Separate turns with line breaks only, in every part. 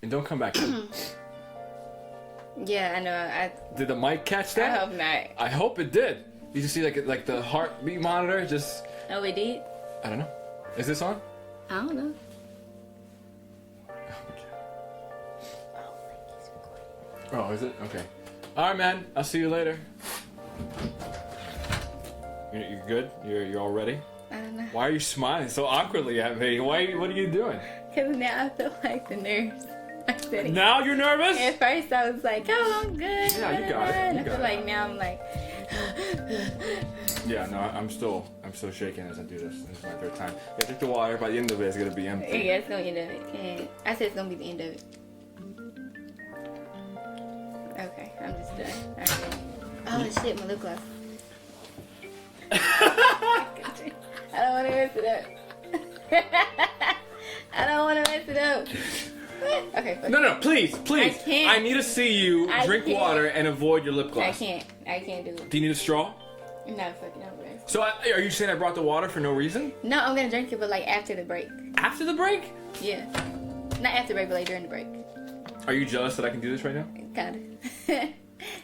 and don't come back in.
Yeah, I know.
Did the mic catch that?
I hope not.
I hope it did. You just see like the heartbeat monitor just...
Oh, it did?
I don't know. Is this on?
I don't know.
Oh, is it? Okay. All right, man. I'll see you later. You're good? You're all ready?
I don't know.
Why are you smiling so awkwardly at me? What are you doing?
Because now I feel like the nerves are setting.
Now you're nervous?
At first I was like, oh, I'm good.
Yeah, you got it.
And I feel like now I'm like...
Yeah, no, I'm still shaking as I do this. This is my third time. Yeah, drink the water. By the end of it, it's gonna be empty.
Yeah, it's gonna be the end of it. And I said it's gonna be the end of it. Okay, I'm just done. Okay. Oh shit, my lip gloss. I don't want to mess it up. I don't want to mess it up. Okay.
No, please.
I can't.
I need to see you drink water and avoid your lip gloss.
I can't do it.
Do you need a straw?
No, fucking no, bro.
So, are you saying I brought the water for no reason?
No, I'm gonna drink it, but like after the break.
After the break?
Yeah. Not after the break, but like during the break.
Are you jealous that I can do this right now?
Kinda. And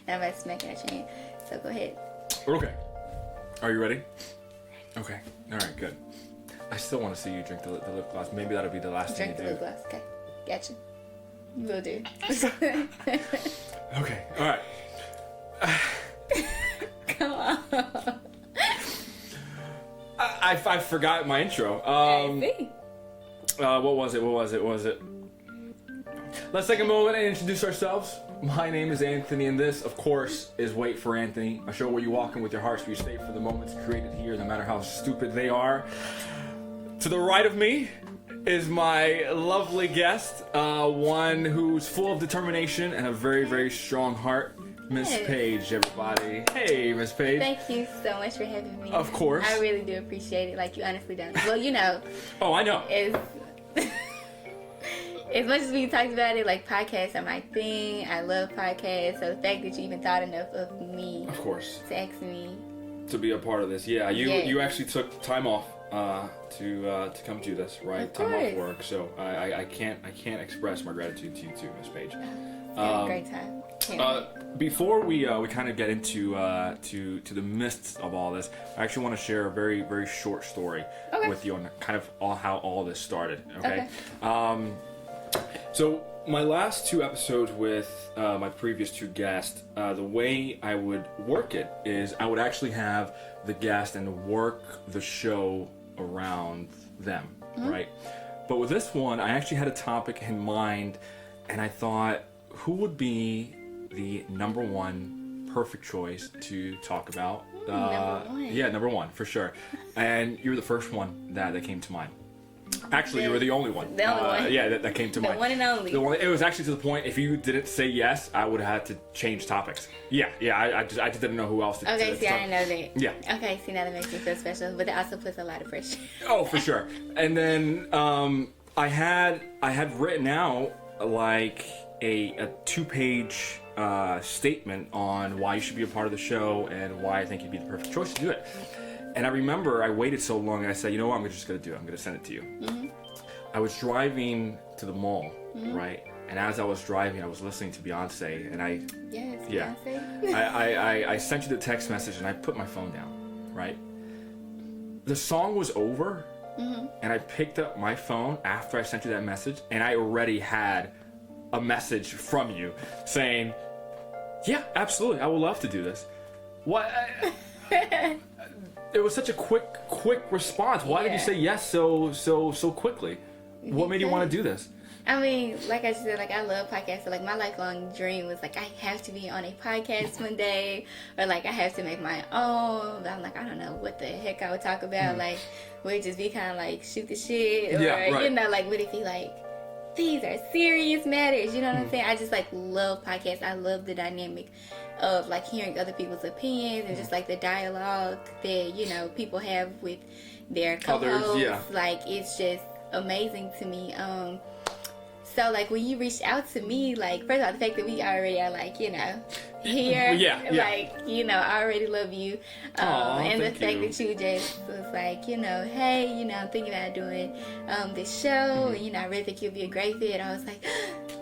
I'm about to smack it at your hand. So go ahead.
Okay. Are you ready? Okay. All right. Good. I still want to see you drink the lip gloss. Maybe that'll be the last
Drink the
thing you
lip gloss. Okay. Gotcha. Will do.
Okay. All right.
Come on.
I forgot my intro. What was it? Let's take a moment and introduce ourselves. My name is Anthony, and this, of course, is Wait for Anthony, a show where you walk in with your hearts, where you stay for the moments created here, no matter how stupid they are. To the right of me is my lovely guest, one who's full of determination and a very, very strong heart, Miss Paige, everybody. Hey, Miss Paige.
Thank you so much for having me.
Of course.
I really do appreciate it. Like, you honestly don't. Well, you know.
Oh, I know.
As much as we talked about it, like, podcasts are my thing. I love podcasts. So the fact that you even thought enough of me.
Of course.
To ask me.
To be a part of this. Yeah, you actually took time off to come do this, right?
Of
time
course.
off work. So I can't express my gratitude to you too, Miss Paige.
Had a great time.
Before we kind of get into to the midst of all this, I actually want to share a very, very short story with you on kind of how all this started. Okay. So my last two episodes with my previous two guests, the way I would work it is I would actually have the guest and work the show around them, right? But with this one, I actually had a topic in mind, and I thought, who would be the number one perfect choice to talk about?
Number one.
Yeah, number one, for sure. And you were the first one that came to mind. Actually, you were the only one.
The only one.
Yeah, that came to mind.
The one and only.
It was actually to the point, if you didn't say yes, I would have had to change topics. Yeah, I just didn't know who else to
Okay, see, I didn't know that.
Yeah.
Okay, see, now that makes me feel special, but it also puts a lot of pressure.
Oh, for sure. And then I had written out like a 2-page statement on why you should be a part of the show and why I think you'd be the perfect choice to do it. And I remember I waited so long, and I said, you know what, I'm just going to do it. I'm going to send it to you. Mm-hmm. I was driving to the mall, right? And as I was driving, I was listening to Beyonce, and
Beyonce.
I sent you the text message, and I put my phone down, right? The song was over, and I picked up my phone after I sent you that message, and I already had a message from you saying, yeah, absolutely, I would love to do this. What? It was such a quick response. Why did you say yes so quickly? What made you want to do this?
I mean, like I said, like I love podcasts. So like my lifelong dream was like I have to be on a podcast one day, or like I have to make my own. But I'm like, I don't know what the heck I would talk about. Like, would it just be kind of like shoot the shit, or you know, like would it be like these are serious matters? You know what I'm saying? I just like love podcasts. I love the dynamic of like hearing other people's opinions and just like the dialogue that, you know, people have with their co-hosts. Like it's just amazing to me. So like when you reached out to me, like first of all, the fact that we already are like, you know, here, like, you know, I already love you. And the fact that you just was like, you know, hey, you know, I'm thinking about doing this show, and you know, I really think you'll be a great fit. I was like,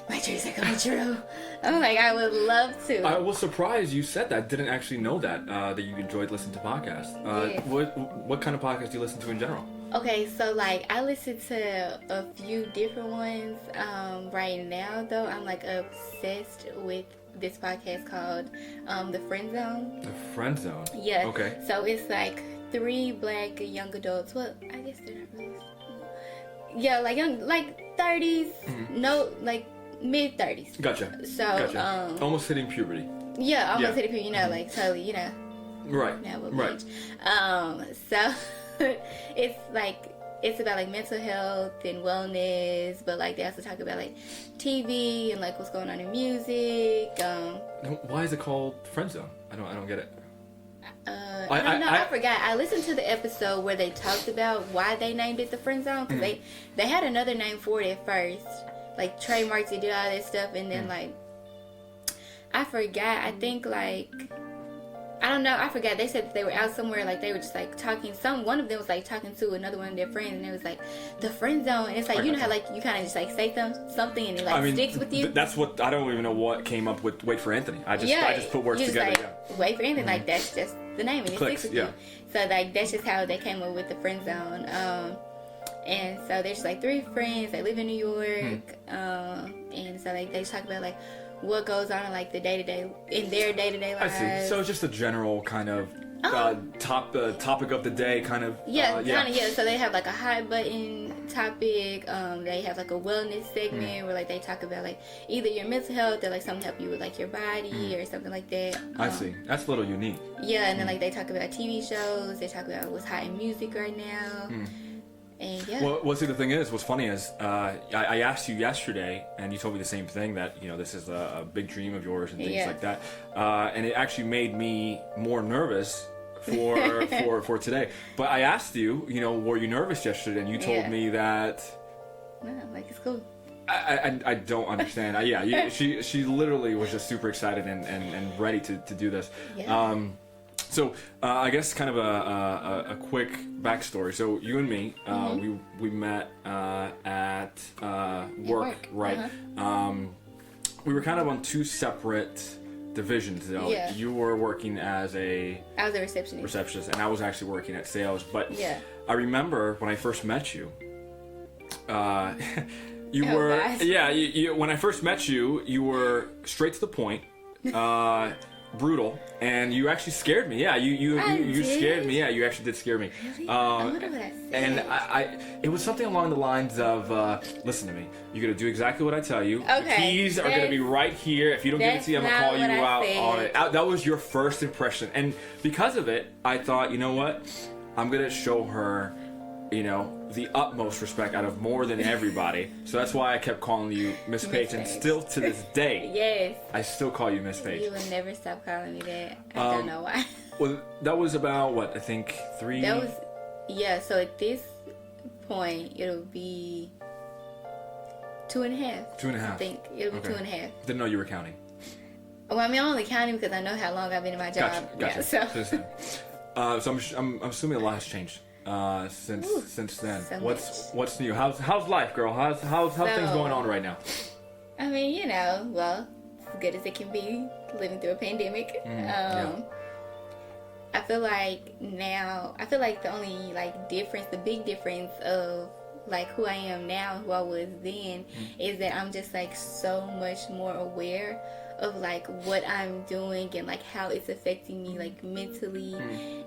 wait dreams are coming true. I'm like, I would love to.
I was surprised you said that. Didn't actually know that that you enjoyed listening to podcasts.
Yes.
What kind of podcasts do you listen to in general?
Okay, so like I listen to a few different ones. Right now though, I'm like obsessed with this podcast called The Friend Zone.
The Friend Zone.
Yeah.
Okay.
So it's like 3 black young adults. Well, I guess they're not really. Yeah, like young, like 30s.
Mm-hmm.
No, like mid 30s.
Gotcha.
So
Gotcha. Almost hitting puberty.
yeah, almost
Yeah.
hitting people. You know, like totally. You know.
Right.
Now what
Right.
age. So it's about like mental health and wellness, but like they also talk about like TV and like what's going on in music.
Why is it called Friend Zone? I don't get it.
I don't know. I forgot. I listened to the episode where they talked about why they named it the Friend Zone because they had another name for it at first, like trademarks. They did all that stuff, and then like I forgot. I think like. I don't know. I forgot. They said that they were out somewhere, like they were just like talking. One of them was like talking to another one of their friends, and it was like the friend zone. And it's like you know how like you kind of just like say something and it like sticks with you.
That's what I don't even know what came up with Wait for Anthony. I just put words together.
Like, Wait for Anthony, like that's just the name and it sticks with you. So like that's just how they came up with the friend zone. And so there's like 3 friends. They live in New York, and so like they just talk about like what goes on in like the their day-to-day lives.
I see. So it's just a general kind of topic of the day kind of.
Yeah. So they have like a hot button topic. They have like a wellness segment where like they talk about like either your mental health or like something help you with like your body or something like that.
I see. That's a little unique.
Yeah, and then like they talk about TV shows. They talk about what's hot in music right now. And yeah.
Well, see, the thing is, what's funny is, I asked you yesterday, and you told me the same thing, that, you know, this is a big dream of yours and things like that. And it actually made me more nervous for today. But I asked you, you know, were you nervous yesterday? And you told me that...
No, like, it's cool.
I don't understand. She literally was just super excited and ready to do this.
Yeah.
So I guess kind of a quick backstory. So you and me, we met at work, right? We were kind of on 2 separate divisions though.
Yeah.
You were working as
I was a receptionist,
and I was actually working at sales. But
yeah.
I remember when I first met you. You when I first met you, you were straight to the point. Brutal, and you actually scared me. Yeah, you scared me. Yeah, you actually did scare me.
Really? I wonder what I said.
And it was something along the lines of, listen to me. You're gonna do exactly what I tell you.
Okay.
The keys are gonna be right here. If you don't give it to me, I'm gonna call you out on it. That was your first impression, and because of it, I thought, you know what? I'm gonna show her, you know, the utmost respect out of more than everybody. So that's why I kept calling you Miss Paige, and still to this day,
yes,
I still call you Miss Paige.
You will never stop calling me that. I don't know why.
Well, that was about what, I think 3.
That was So at this point, it'll be 2.5.
2.5.
I think it'll be 2.5.
Didn't know you were counting.
Well, I mean, I'm only counting because I know how long I've been in my job.
Gotcha.
Yeah,
So I'm assuming a lot has changed since then.
So
What's new? How's life, girl? How's things going on right now?
I mean, you know, well, as good as it can be living through a pandemic. I feel like the only like difference, the big difference of like who I am now and who I was then is that I'm just like so much more aware of like what I'm doing and like how it's affecting me like mentally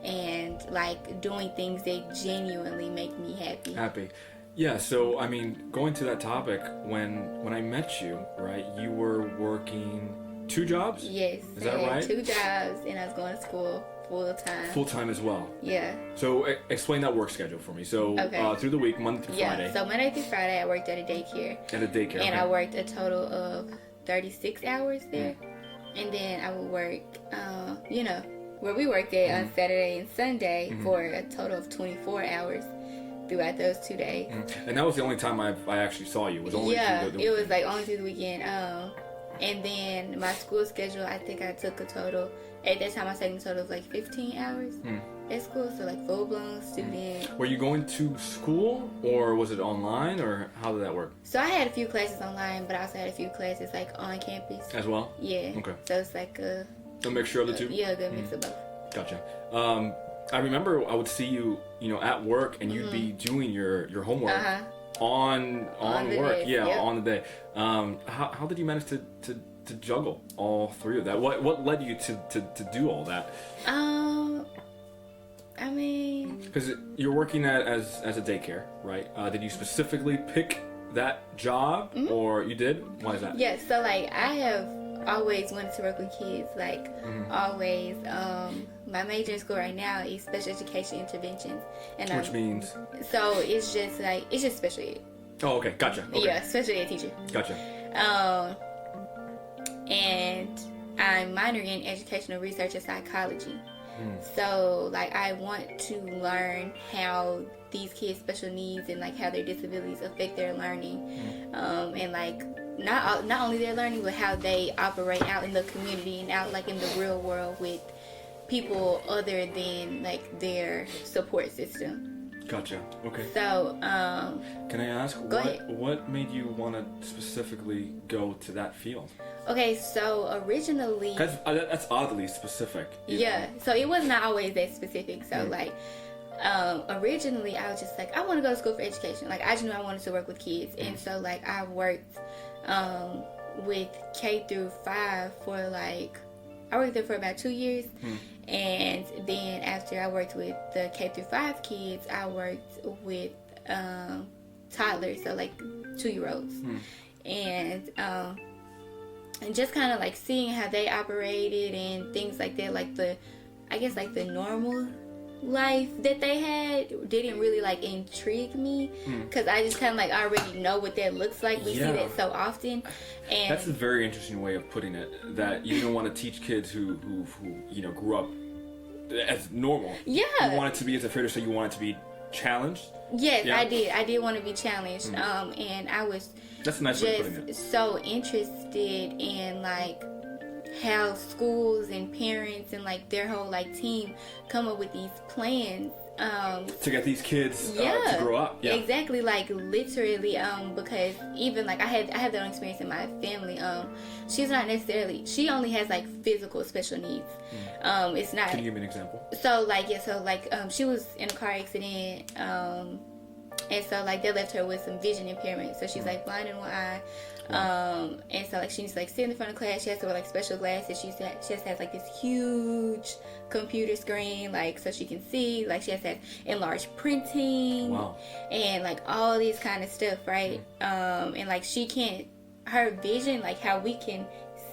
and like doing things that genuinely make me happy.
Yeah, so I mean, going to that topic, when I met you, right, you were working 2 jobs?
Yes.
Is that right?
2 jobs, and I was going to school full time
as well.
Yeah.
So explain that work schedule for me. So through the week, Monday through Friday.
Yeah, so Monday through Friday I worked at a daycare. And I worked a total of 36 hours there. And then I would work, you know, where we worked at on Saturday and Sunday for a total of 24 hours throughout those 2 days.
And that was the only time I actually saw you. It was only
it was like only through the weekend. And then my school schedule, I think I took a total, at that time I was taking a total of like 15 hours at school, so like full-blown student.
Were you going to school, or was it online, or how did that work?
So I had a few classes online, but I also had a few classes like on campus.
As well?
Yeah.
Okay.
So it's like a
mixture of the two?
Yeah, a good mix of both.
Gotcha. I remember I would see you, at work, and you'd be doing your homework on work.
Day.
Yeah,
yep.
on the day. How did you manage to juggle all three of that? What led you to do all that?
I mean,
because you're working as a daycare, right? Did you specifically pick that job, or you did? Why is that?
Yeah, so like I have always wanted to work with kids, like always. My major in school right now is special education interventions, and
which means
so it's just special ed.
Oh, okay, gotcha. Okay.
Yeah, special ed teacher.
Gotcha.
And I'm minoring in educational research and psychology. So like I want to learn how these kids' special needs and like how their disabilities affect their learning, and like not only their learning, but how they operate out in the community and out like in the real world with people other than like their support system.
Gotcha. Okay.
So
can I ask what made you want to specifically go to that field?
Okay, so originally
that's oddly specific.
Yeah, so it was not always that specific. So like originally I was just like, I want to go to school for education. Like I just knew I wanted to work with kids, and so like I worked with K through 5 for like I worked there for about 2 years. And then after I worked with the K through 5 kids, I worked with toddlers, so like 2-year-olds, and just kind of like seeing how they operated and things like that, like the normal life that they had didn't really like intrigue me, because I just kind of like already know what that looks like. We see that so often, and
that's a very interesting way of putting it. That you don't want to teach kids who grew up as normal.
Yeah,
you want it to be as a failure, so you want it to be challenged.
Yes, yeah. I did want to be challenged, and I was
that's a nice way of putting it.
So interested in like how schools and parents and like their whole like team come up with these plans
to get these kids to grow up. Yeah, exactly.
Like literally, because even like I have that own experience in my family. She's not necessarily. She only has like physical special needs. It's not.
Can you give me an example?
So she was in a car accident. And so like they left her with some vision impairment, so she's like blind in one eye. And so like she needs to like sit in the front of class. She has to wear like special glasses. She has to have like this huge computer screen, like so she can see. Like she has to have enlarged printing, and like all these kind of stuff, right? And like she can't. Her vision, like how we can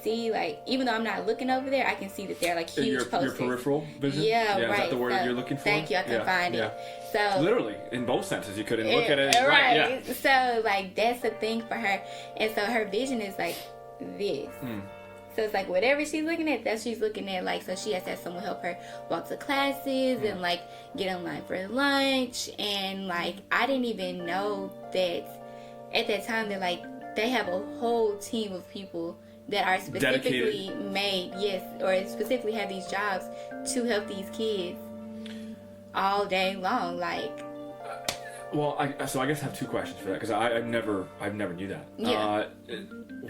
see, like even though I'm not looking over there, I can see that they're like huge posters.
Your peripheral vision.
Yeah, right.
Is that the word you're looking for?
Thank you. I can find it. So
literally in both senses, you couldn't look at it.
Right. Yeah. So like that's the thing for her, and so her vision is like this. So it's like whatever she's looking at, that she's looking at. Like so, she has to have someone help her walk to classes and like get in line for lunch. And like I didn't even know that at that time that like they have a whole team of people that are specifically made, or specifically have these jobs to help these kids all day long. Like,
well, I guess I have two questions for that, because I never knew that.
Yeah.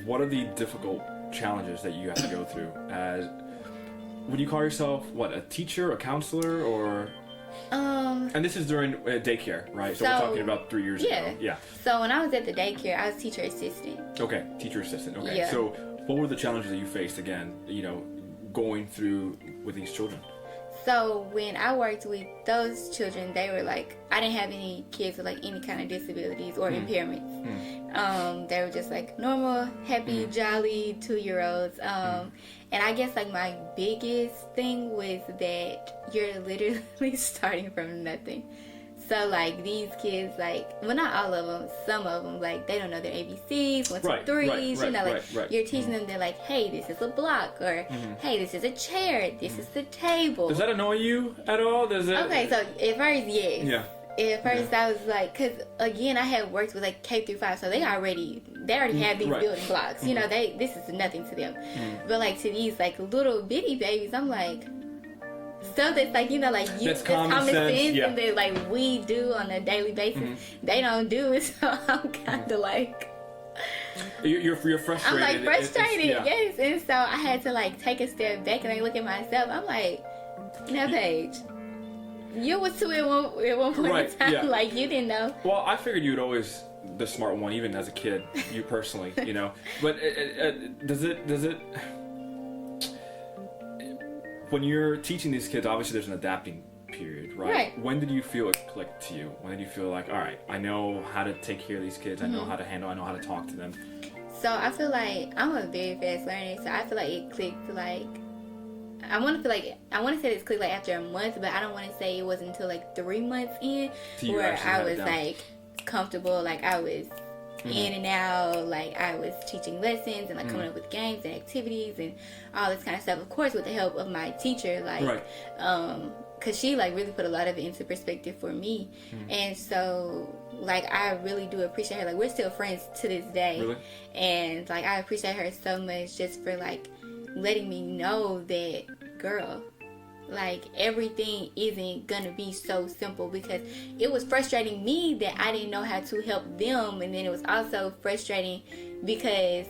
What are the difficult challenges that you have to go through? Would you call yourself a teacher, a counselor, or? And this is during daycare, right? So we're talking about 3 years ago. Yeah.
So when I was at the daycare, I was teacher assistant.
Okay, teacher assistant. Okay.
Yeah.
So what were the challenges that you faced again? Going through with these children.
So when I worked with those children, they were like, I didn't have any kids with like any kind of disabilities or impairments. They were just like normal, happy, jolly 2-year-olds. And I guess like my biggest thing was that you're literally starting from nothing. So like these kids, like, well, not all of them, some of them, like they don't know their ABCs, 1, 2, 3s. You're teaching them. They're like, hey, this is a block, or hey, this is a chair, this is the table.
Does that annoy you at all?
Okay, so at first, yes. Yeah. At first, I was like, because again, I had worked with like K through 5, so they already they already have these building blocks. You know, this is nothing to them. But like to these like little bitty babies, I'm like, stuff that's like, you know, like that's common sense and that like we do on a daily basis, they don't do it. So I'm kind of like,
you're frustrated.
I'm like frustrated, yes. And so I had to like take a step back and I look at myself. I'm like, now Paige, you was too at one point in time, like you didn't know.
Well, I figured you'd always the smart one, even as a kid, you personally, you know. But does it? When you're teaching these kids, obviously there's an adapting period, right? When did you feel it clicked to you? When did you feel like, all right, I know how to take care of these kids. I know how to handle. I know how to talk to them.
So I feel like I'm a very fast learner. So I feel like it clicked like. I want to say it's clicked like after a month, but I don't want to say it wasn't until like 3 months in where I was like comfortable, like I was in and out, like I was teaching lessons and like coming up with games and activities and all this kind of stuff, of course with the help of my teacher, like because she like really put a lot of it into perspective for me. And so like I really do appreciate her. Like we're still friends to this day, and like I appreciate her so much just for like letting me know that, girl, like everything isn't gonna be so simple, because it was frustrating me that I didn't know how to help them, and then it was also frustrating because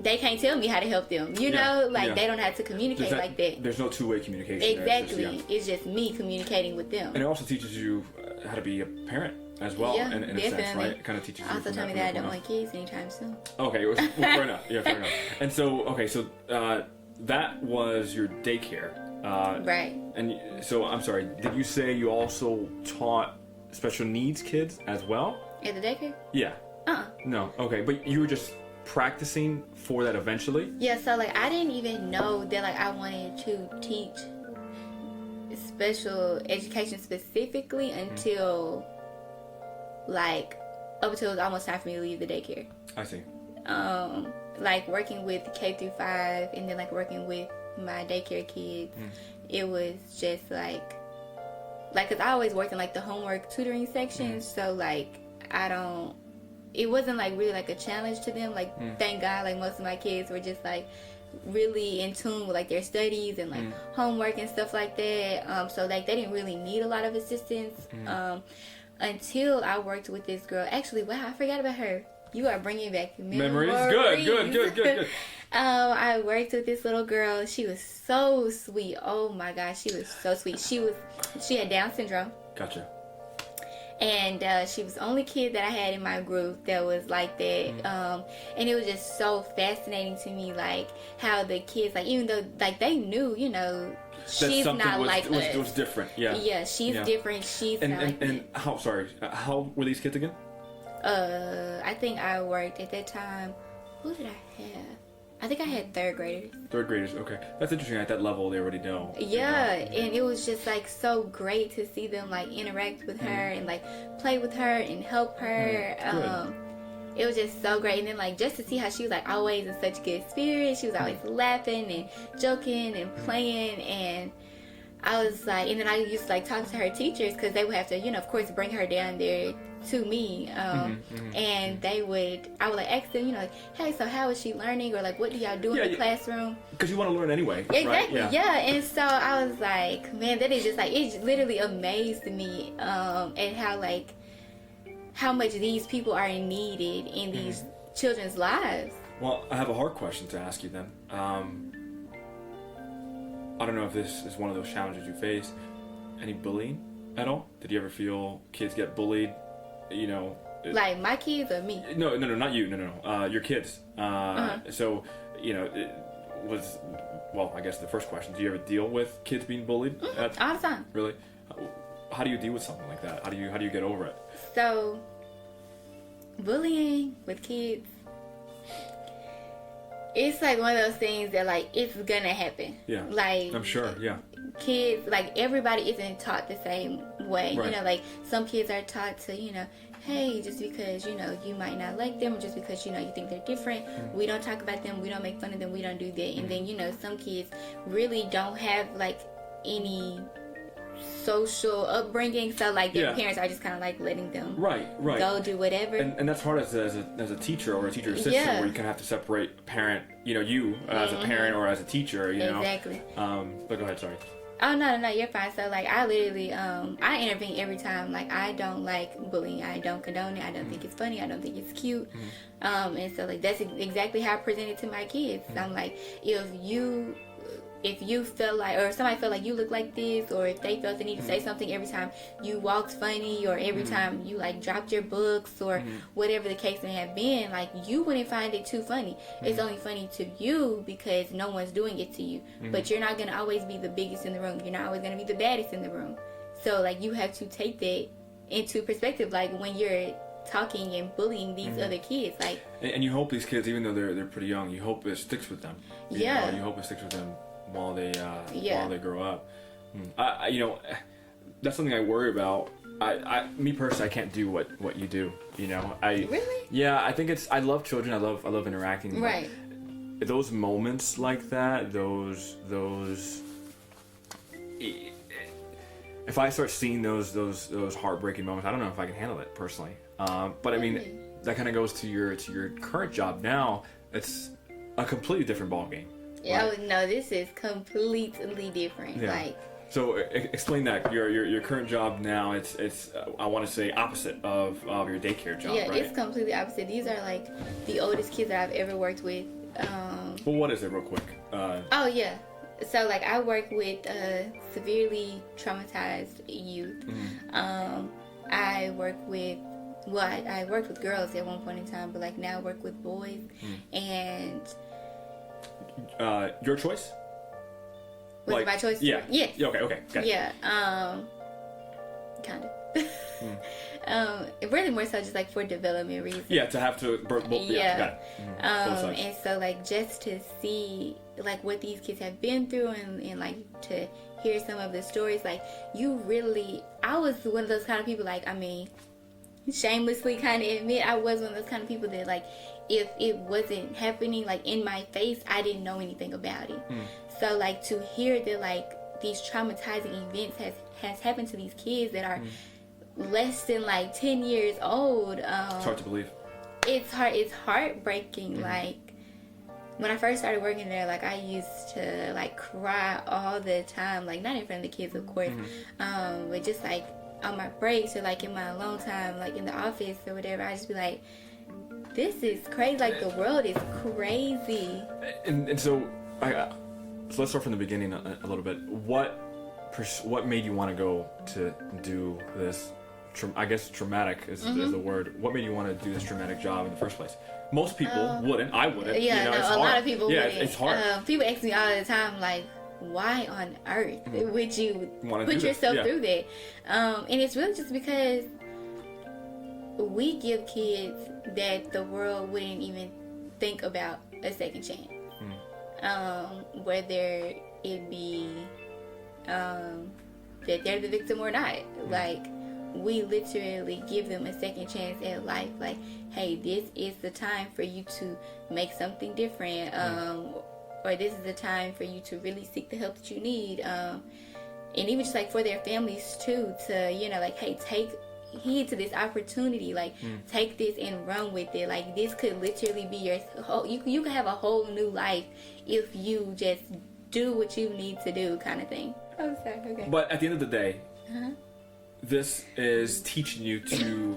they can't tell me how to help them, you know, like they don't have to communicate like that.
There's no two-way communication.
Exactly. It's just me communicating with them.
And it also teaches you how to be a parent as well, in a sense, right? It kind of teaches you.
Also told me that I don't want kids anytime soon.
Okay, well, fair enough. Yeah, fair enough. And so, that was your daycare.
Right.
And so, I'm sorry, did you say you also taught special needs kids as well?
At the daycare?
Yeah. No. Okay, but you were just practicing for that eventually?
Yeah, so like I didn't even know that like I wanted to teach special education specifically until like up until it was almost time for me to leave the daycare.
I see.
Like working with K through 5 and then like working with my daycare kids, it was just like cause I always worked in like the homework tutoring section, so like it wasn't like really like a challenge to them, like thank God, like most of my kids were just like really in tune with like their studies and like homework and stuff like that, so like they didn't really need a lot of assistance until I worked with this girl. Actually, wow, I forgot about her. You are bringing back memories. Good. I worked with this little girl. She was so sweet. Oh my gosh, she was so sweet. She had Down syndrome.
Gotcha.
And she was the only kid that I had in my group that was like that. And it was just so fascinating to me, like how the kids, like even though like they knew, you know, she's not like us.
It was different. Yeah,
she's different. She's not like
and how old were these kids again?
I think I worked at that time. Who did I have? I think I had third graders.
Third graders, okay. That's interesting. At that level, they already know.
Yeah, and it was just like so great to see them like interact with her and like play with her and help her. It was just so great. And then like just to see how she was like always in such good spirits. She was always laughing and joking and playing, and I was like, and then I used to like talk to her teachers because they would have to, you know, of course, bring her down there to me, and I would like ask them, you know, like, hey, so how is she learning, or like what do y'all do in the classroom?
Because you want to learn anyway.
Exactly.
Right?
Yeah. And so I was like, man, that is just like, it literally amazed me, and how much these people are needed in these children's lives.
Well, I have a hard question to ask you then. I don't know if this is one of those challenges you face. Any bullying at all? Did you ever feel kids get bullied? You know,
like my kids or me?
No, not you. No. Your kids. So, you know, it was. Well, I guess the first question: do you ever deal with kids being bullied?
All the time.
Really? How do you deal with something like that? How do you get over it?
So, bullying with kids, it's like one of those things that like it's gonna happen.
Yeah.
Like
I'm sure. Yeah.
Kids, like everybody isn't taught the same way.
Right.
You know, like some kids are taught to, you know, hey, just because, you know, you might not like them, or just because, you know, you think they're different, we don't talk about them, we don't make fun of them, we don't do that. And then, you know, some kids really don't have like any social upbringing, so like their parents are just kind of like letting them go do whatever.
And that's hard as a teacher or a teacher assistant, where you kind of have to separate parent, you as a parent or as a teacher,
Exactly.
But go ahead, sorry.
Oh, no, you're fine. So, like, I literally, I intervene every time. Like, I don't like bullying. I don't condone it. I don't think it's funny. I don't think it's cute. And so, like, that's exactly how I present it to my kids. I'm like, if you feel like, or if somebody felt like you look like this, or if they felt the need to say something every time you walked funny, or every time you like dropped your books, or whatever the case may have been, like, you wouldn't find it too funny. It's only funny to you because no one's doing it to you. But you're not going to always be the biggest in the room. You're not always going to be the baddest in the room. So, like, you have to take that into perspective, like, when you're talking and bullying these other kids, like,
and you hope these kids, even though they're pretty young, you hope it sticks with them. You hope it sticks with them while they grow up. That's something I worry about. Me personally, I can't do what you do.
Really?
Yeah, I think I love children. I love interacting.
Right.
Those moments like that, those. If I start seeing those heartbreaking moments, I don't know if I can handle it personally. But I mean, that kind of goes to your current job now. It's a completely different ballgame.
Yeah, right? No, this is completely different. Yeah. Like,
so explain that your current job now. It's I want to say opposite of your daycare job.
Yeah,
right?
It's completely opposite. These are like the oldest kids that I've ever worked with.
Well, what is it, real quick?
So like I work with severely traumatized youth. I worked with girls at one point in time, but like now I work with boys. And
your choice?
Was it my choice?
Yeah.
Yes.
Yeah, okay. Got it.
Yeah. Kind of. Really more so just like for development reasons.
Yeah, to have to. Yeah. Got it.
And so like just to see like what these kids have been through and like to hear some of the stories, like I was one of those kind of people, like, I mean, shamelessly kind of admit I was one of those kind of people that like if it wasn't happening like in my face, I didn't know anything about it. So like to hear that like these traumatizing events has happened to these kids that are less than like 10 years old.
It's hard to believe.
It's heartbreaking. Like when I first started working there, like I used to like cry all the time, like not in front of the kids, of course, but just like on my breaks or like in my alone time, like in the office or whatever. I just be like, this is crazy. Like the world is crazy.
And so let's start from the beginning a little bit. What made you want to go to do this? I guess traumatic is the word. What made you want to do this traumatic job in the first place? Most people wouldn't. I wouldn't.
Yeah,
it's
a
hard.
lot of people wouldn't.
It's hard.
People ask me all the time, like, why on earth would you put yourself through that? And it's really just because we give kids that the world wouldn't even think about a second chance. Whether it be that they're the victim or not. Like, we literally give them a second chance at life. Like, hey, this is the time for you to make something different. Or this is the time for you to really seek the help that you need. And even just like for their families too, to, like, hey, take heed to this opportunity. Like, take this and run with it. Like, this could literally be your whole, you could have a whole new life if you just do what you need to do, kind of thing. Oh, sorry. Okay.
But at the end of the day, this is teaching you to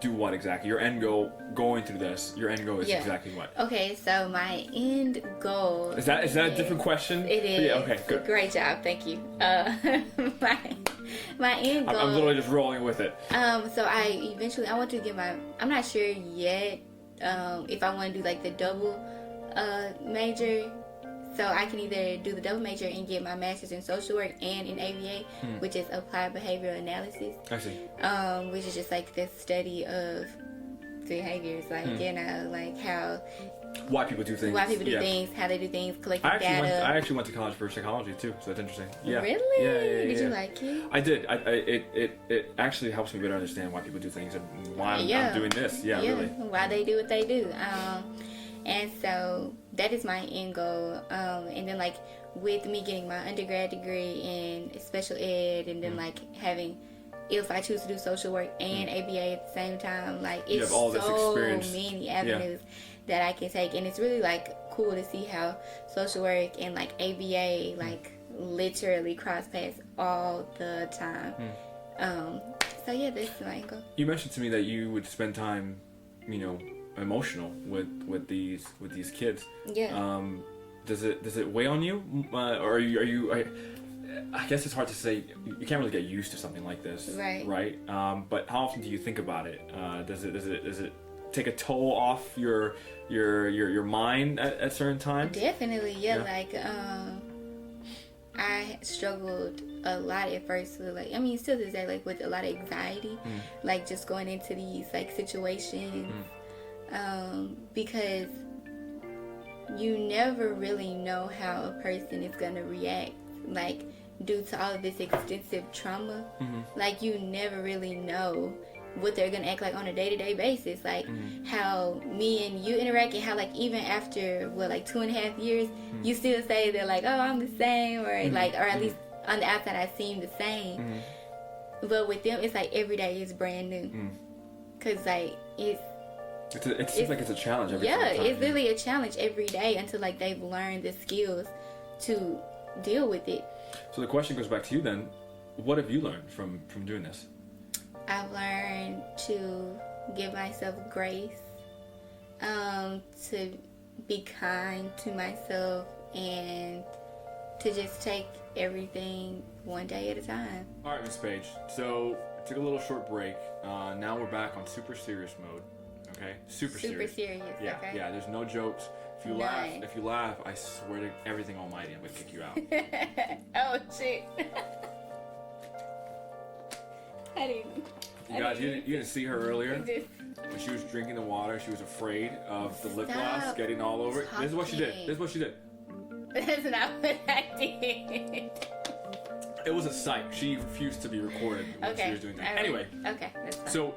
do what exactly? Your end goal going through this, your end goal is exactly what?
Okay, so my end goal...
Is that a different question?
It is.
Yeah, okay, good.
Great job, thank you. My end goal...
I'm literally just rolling with it.
So I want to get I'm not sure yet if I want to do like the double major. So I can either do the double major and get my master's in social work and in ABA, which is applied behavioral analysis.
I see.
Which is just like the study of behaviors, like like how
why people do things,
how they do things, collecting data.
I actually went to college for psychology too, so that's interesting. Yeah.
Really?
Yeah.
Did you like it?
I did. It actually helps me better understand why people do things and why I'm doing this. Yeah, really.
Why they do what they do. And so that is my end goal. And then like with me getting my undergrad degree in special ed, and then like having, if I choose to do social work and ABA at the same time, like it's so many avenues that I can take, and it's really like cool to see how social work and like ABA like literally cross paths all the time. So yeah, this is my goal.
You mentioned to me that you would spend time, you know, emotional with these kids.
Yeah.
Does it weigh on you, or are you? I guess it's hard to say. You can't really get used to something like this,
right?
Right. But how often do you think about it? Does it take a toll off your mind at certain times?
Definitely, yeah. Like I struggled a lot at first with, like, I mean, still to this day, like with a lot of anxiety, like just going into these like situations, because you never really know how a person is gonna react, like due to all of this extensive trauma. Like you never really know what they're gonna act like on a day-to-day basis, like how me and you interact, and how like even after like 2.5 years, you still say they're like, oh, I'm the same, or like, or at least on the outside I seem the same. But with them, it's like every day is brand new, cause like it seems like it's a challenge every time. It's really a challenge every day until like they've learned the skills to deal with it.
So the question goes back to you then. What have you learned from doing this?
I've learned to give myself grace, to be kind to myself, and to just take everything one day at a time. All
right, Miss Paige. So took a little short break. Now we're back on super serious mode. Okay, super serious. Yeah,
okay.
Yeah. There's no jokes. If you laugh, I swear to everything Almighty, I'm gonna kick you out.
Oh shit.
You guys, you didn't see her earlier when she was drinking the water. She was afraid of the lip gloss getting all over it. This is what she did.
That's not what I did.
It was a sight. She refused to be recorded when she was doing that. Anyway.
Okay, that's fine.
So,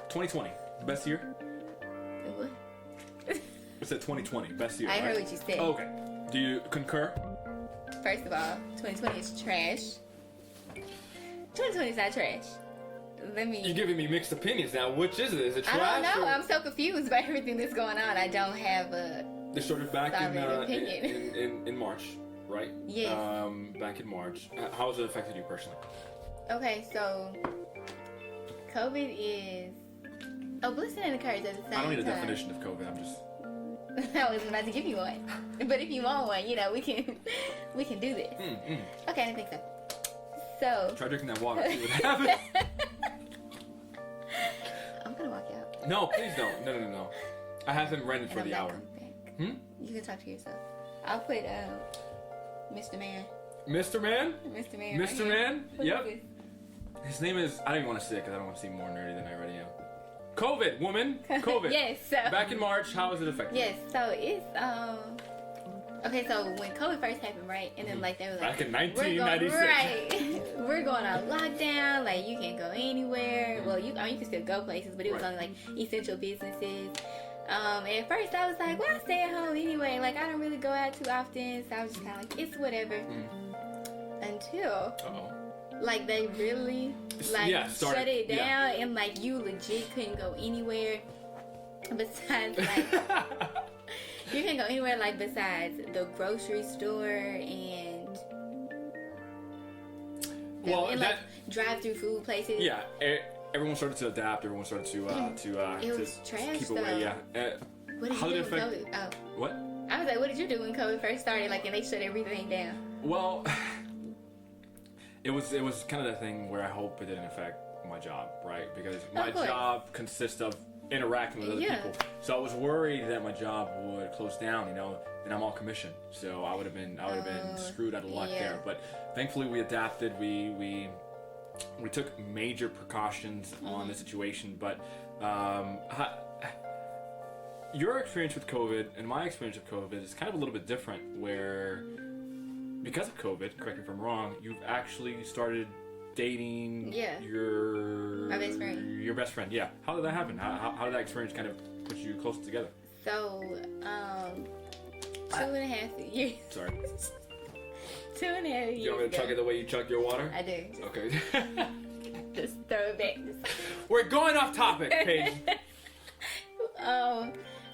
2020, best year?
What?
I said 2020, best year.
I heard what you said.
Oh, okay. Do you concur?
First of all, 2020 is trash. 2020 is not trash.
You're giving me mixed opinions now. Which is it? Is it trash?
I don't know. I'm so confused by everything that's going on. I don't have a
They started back
opinion.
in March, right?
Yes.
Back in March. How has it affected you personally?
Okay, so COVID is a blessing and a curse at the same time.
I don't need a definition of COVID. I'm just.
I wasn't about to give you one, but if you want one, you know, we can do this. Okay, I think so. So
try drinking that water. See what happens.
I'm gonna walk out.
No, please don't. No. I have him rented for the hour.
You can talk to yourself. I'll put Mr. Man.
Mr. Man?
Mr. Man.
Mr.
Right
Man?
Yep.
His name is. I don't even want to say it because I don't want to seem more nerdy than I already am. COVID, woman. COVID.
Yes. So,
back in March, how has it affected you?
Yes. So it's Okay, so when COVID first happened, right, and then like they were like,
back in 1996,
we're going on lockdown. Like you can't go anywhere. Well, you can still go places, but it was only like essential businesses. At first I was like, well, I stay at home anyway. Like I don't really go out too often, so I was just kind of like, it's whatever. Until like they really shut it down, and like you legit couldn't go anywhere besides like. You can go anywhere like besides the grocery store and like drive-through food places.
Yeah, everyone started to adapt. Everyone started to
it was trash
keep
though.
away. Yeah.
What did you do with COVID? Oh.
What?
I was like, what did you do when COVID first started? Like, and they shut everything down.
Well, it was kind of the thing where I hope it didn't affect my job, right? Because my job consists of interacting with other people. So I was worried that my job would close down, you know, and I'm all commission. So I would have been screwed out of luck there. But thankfully we adapted. We took major precautions on the situation. But your experience with COVID and my experience with COVID is kind of a little bit different, where because of COVID, correct me if I'm wrong, you've actually started dating
my best friend.
Your best friend, yeah. How did that happen? How did that experience kind of put you closer together?
So, 2.5 years.
Sorry.
2.5 years.
You want me to chug it the way you chug your water?
I do.
Okay.
Just throw it back.
We're going off topic, Paige.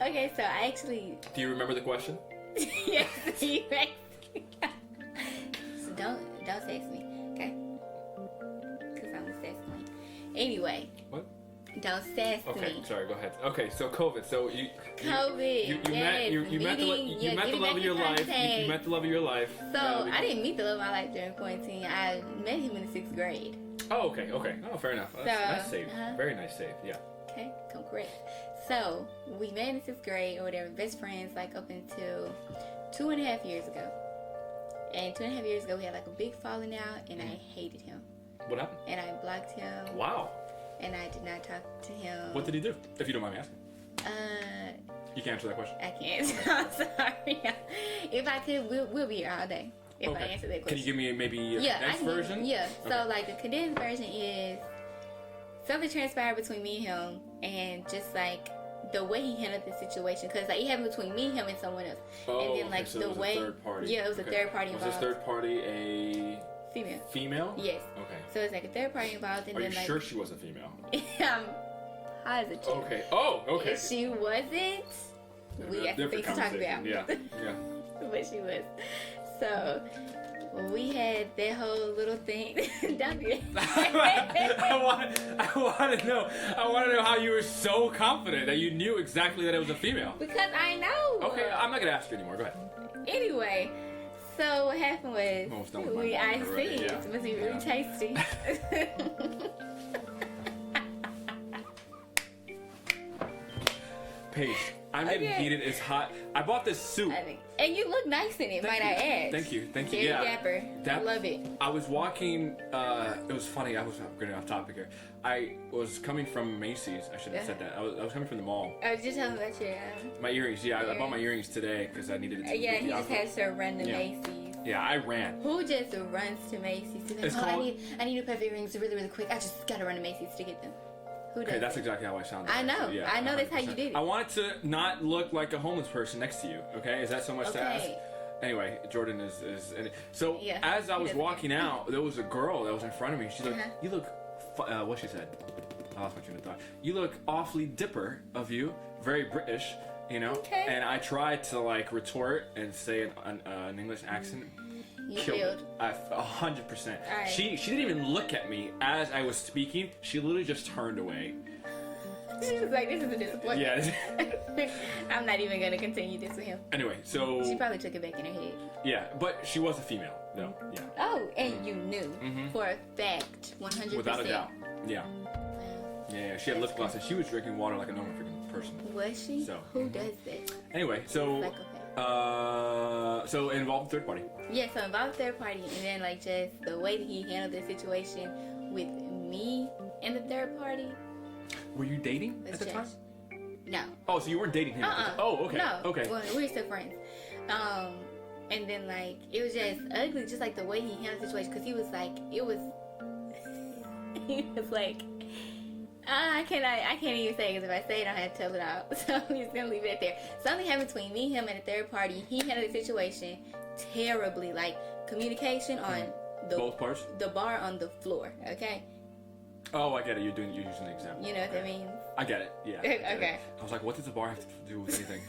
Okay, so I actually.
Do you remember the question?
Yes, you asked me. So don't text me, okay? Because I'm a sex queen. Anyway.
What?
Don't sass me.
Okay, sorry, go ahead. Okay, so COVID. So you met the love of your life. You met the love of your life.
So I didn't meet the love of my life during quarantine. I met him in the 6th grade.
Oh, okay. Oh, fair enough. Nice save. Very nice save. Yeah.
Okay, come correct. So we met in the 6th grade or whatever, best friends like up until 2.5 years ago. And 2.5 years ago we had like a big falling out, and I hated him.
What happened?
And I blocked him.
Wow.
And I did not talk to him.
What did he do? If you don't mind me asking. You can answer that question.
I can't. I'm sorry. If I could, we'll be here all day. If I answer that question.
Can you give me maybe a condensed version?
Yeah. Okay. So like the condensed version is something transpired between me and him, and just like the way he handled the situation, because like it happened between me, him, and someone else.
Oh,
and then like
so
the
it was
way.
A third party.
Yeah, it was a third party involved.
Was this third party a female?
Yes.
Okay.
So it's like a third party involved, and
Are
then
you
like.
sure she was a female?
I'm positive.
Okay. Oh, okay.
If she wasn't, we got things to talk about.
Yeah.
But she was. So we had that whole little thing. Don't do that.
I want to know how you were so confident that you knew exactly that it was a female.
Because I know.
Okay, I'm not gonna ask you anymore. Go ahead.
Anyway, so what happened was I see it must be really tasty.
Paige, I'm getting heated. It's hot. I bought this suit.
And you look nice in it, might I add.
Thank you.
Very dapper. I love it.
I was walking, it was funny, I was getting off topic here. I was coming from Macy's. I shouldn't have said that. I was coming from the mall.
I was just telling about your...
my earrings, I bought my earrings today because I needed it to
he just has to run to Macy's.
Yeah, I ran.
Who just runs to Macy's? Like, I need a pair of earrings really, really quick. I just gotta run to Macy's to get them.
Okay, that's exactly how I sounded.
I know. Yeah, I know 100%. That's how you did it.
I wanted to not look like a homeless person next to you. Okay, is that so much to ask? Anyway, Jordan is so as I was walking out, there was a girl that was in front of me. She's like, "You look," what she said. I lost my train of thought. "You look awfully dipper of you, very British, you know." Okay. And I tried to like retort and say an English accent.
You failed.
100%. She didn't even look at me as I was speaking. She literally just turned away.
She was like, "This is a disappointment."
Yeah.
I'm not even gonna continue this with him.
Anyway, so
she probably took it back in her head.
Yeah, but she was a female, though. Yeah.
Oh, and you knew for a fact, 100%.
Without a doubt. Yeah. Yeah, she had lip gloss and she was drinking water like a normal freaking person.
Was she? So who does that?
Anyway, so so involved third party.
Yeah, so involved third party, and then like just the way that he handled the situation with me and the third party.
Were you dating at the time?
No.
Oh, so you weren't dating him? Oh, okay.
No.
Okay.
Well, we were still friends. And then like it was just ugly, just like the way he handled the situation, because he was like, he was like. I can't even say it, because if I say it, I have to tell it out. So I'm just going to leave it there. Something happened between me, him, and the third party. He handled the situation terribly. Like, communication on
both parts?
The bar on the floor, okay?
Oh, I get it. You're using an example.
You know what that means?
I get it, yeah.
Okay.
I was like, what does the bar have to do with anything?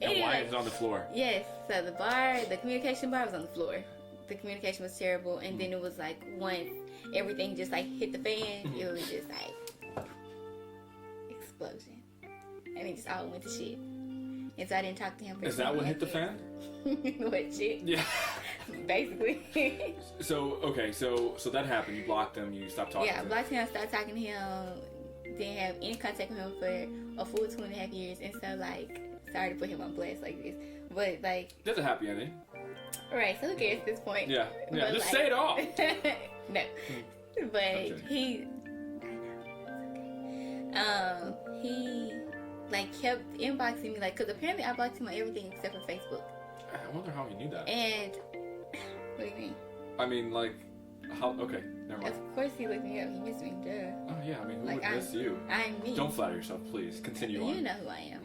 Anyway,
and why is it on the floor?
Yes, so the communication bar was on the floor. The communication was terrible, and then it was like once everything just like hit the fan, it was just like explosion, and it just all went to shit. And so I didn't talk to him.
Is that what hit the fan?
What shit?
Yeah.
Basically.
So that happened. You blocked him. You stopped talking.
Yeah, I blocked him. Stopped talking to him. Didn't have any contact with him for a full 2.5 years, and so like sorry to put him on blast like this, but like
there's a happy ending.
Right, so who cares at this point?
Yeah,
but
just say it all.
No, but he like kept inboxing me, like, because apparently I blocked him on everything except for Facebook.
I wonder how he knew that.
And what do you mean?
I mean, like, how? Okay, never mind.
Of course he looked me up. He missed me, duh.
Oh yeah, I mean, who would miss you?
I'm me.
Don't flatter yourself, please. Continue on.
You know who I am.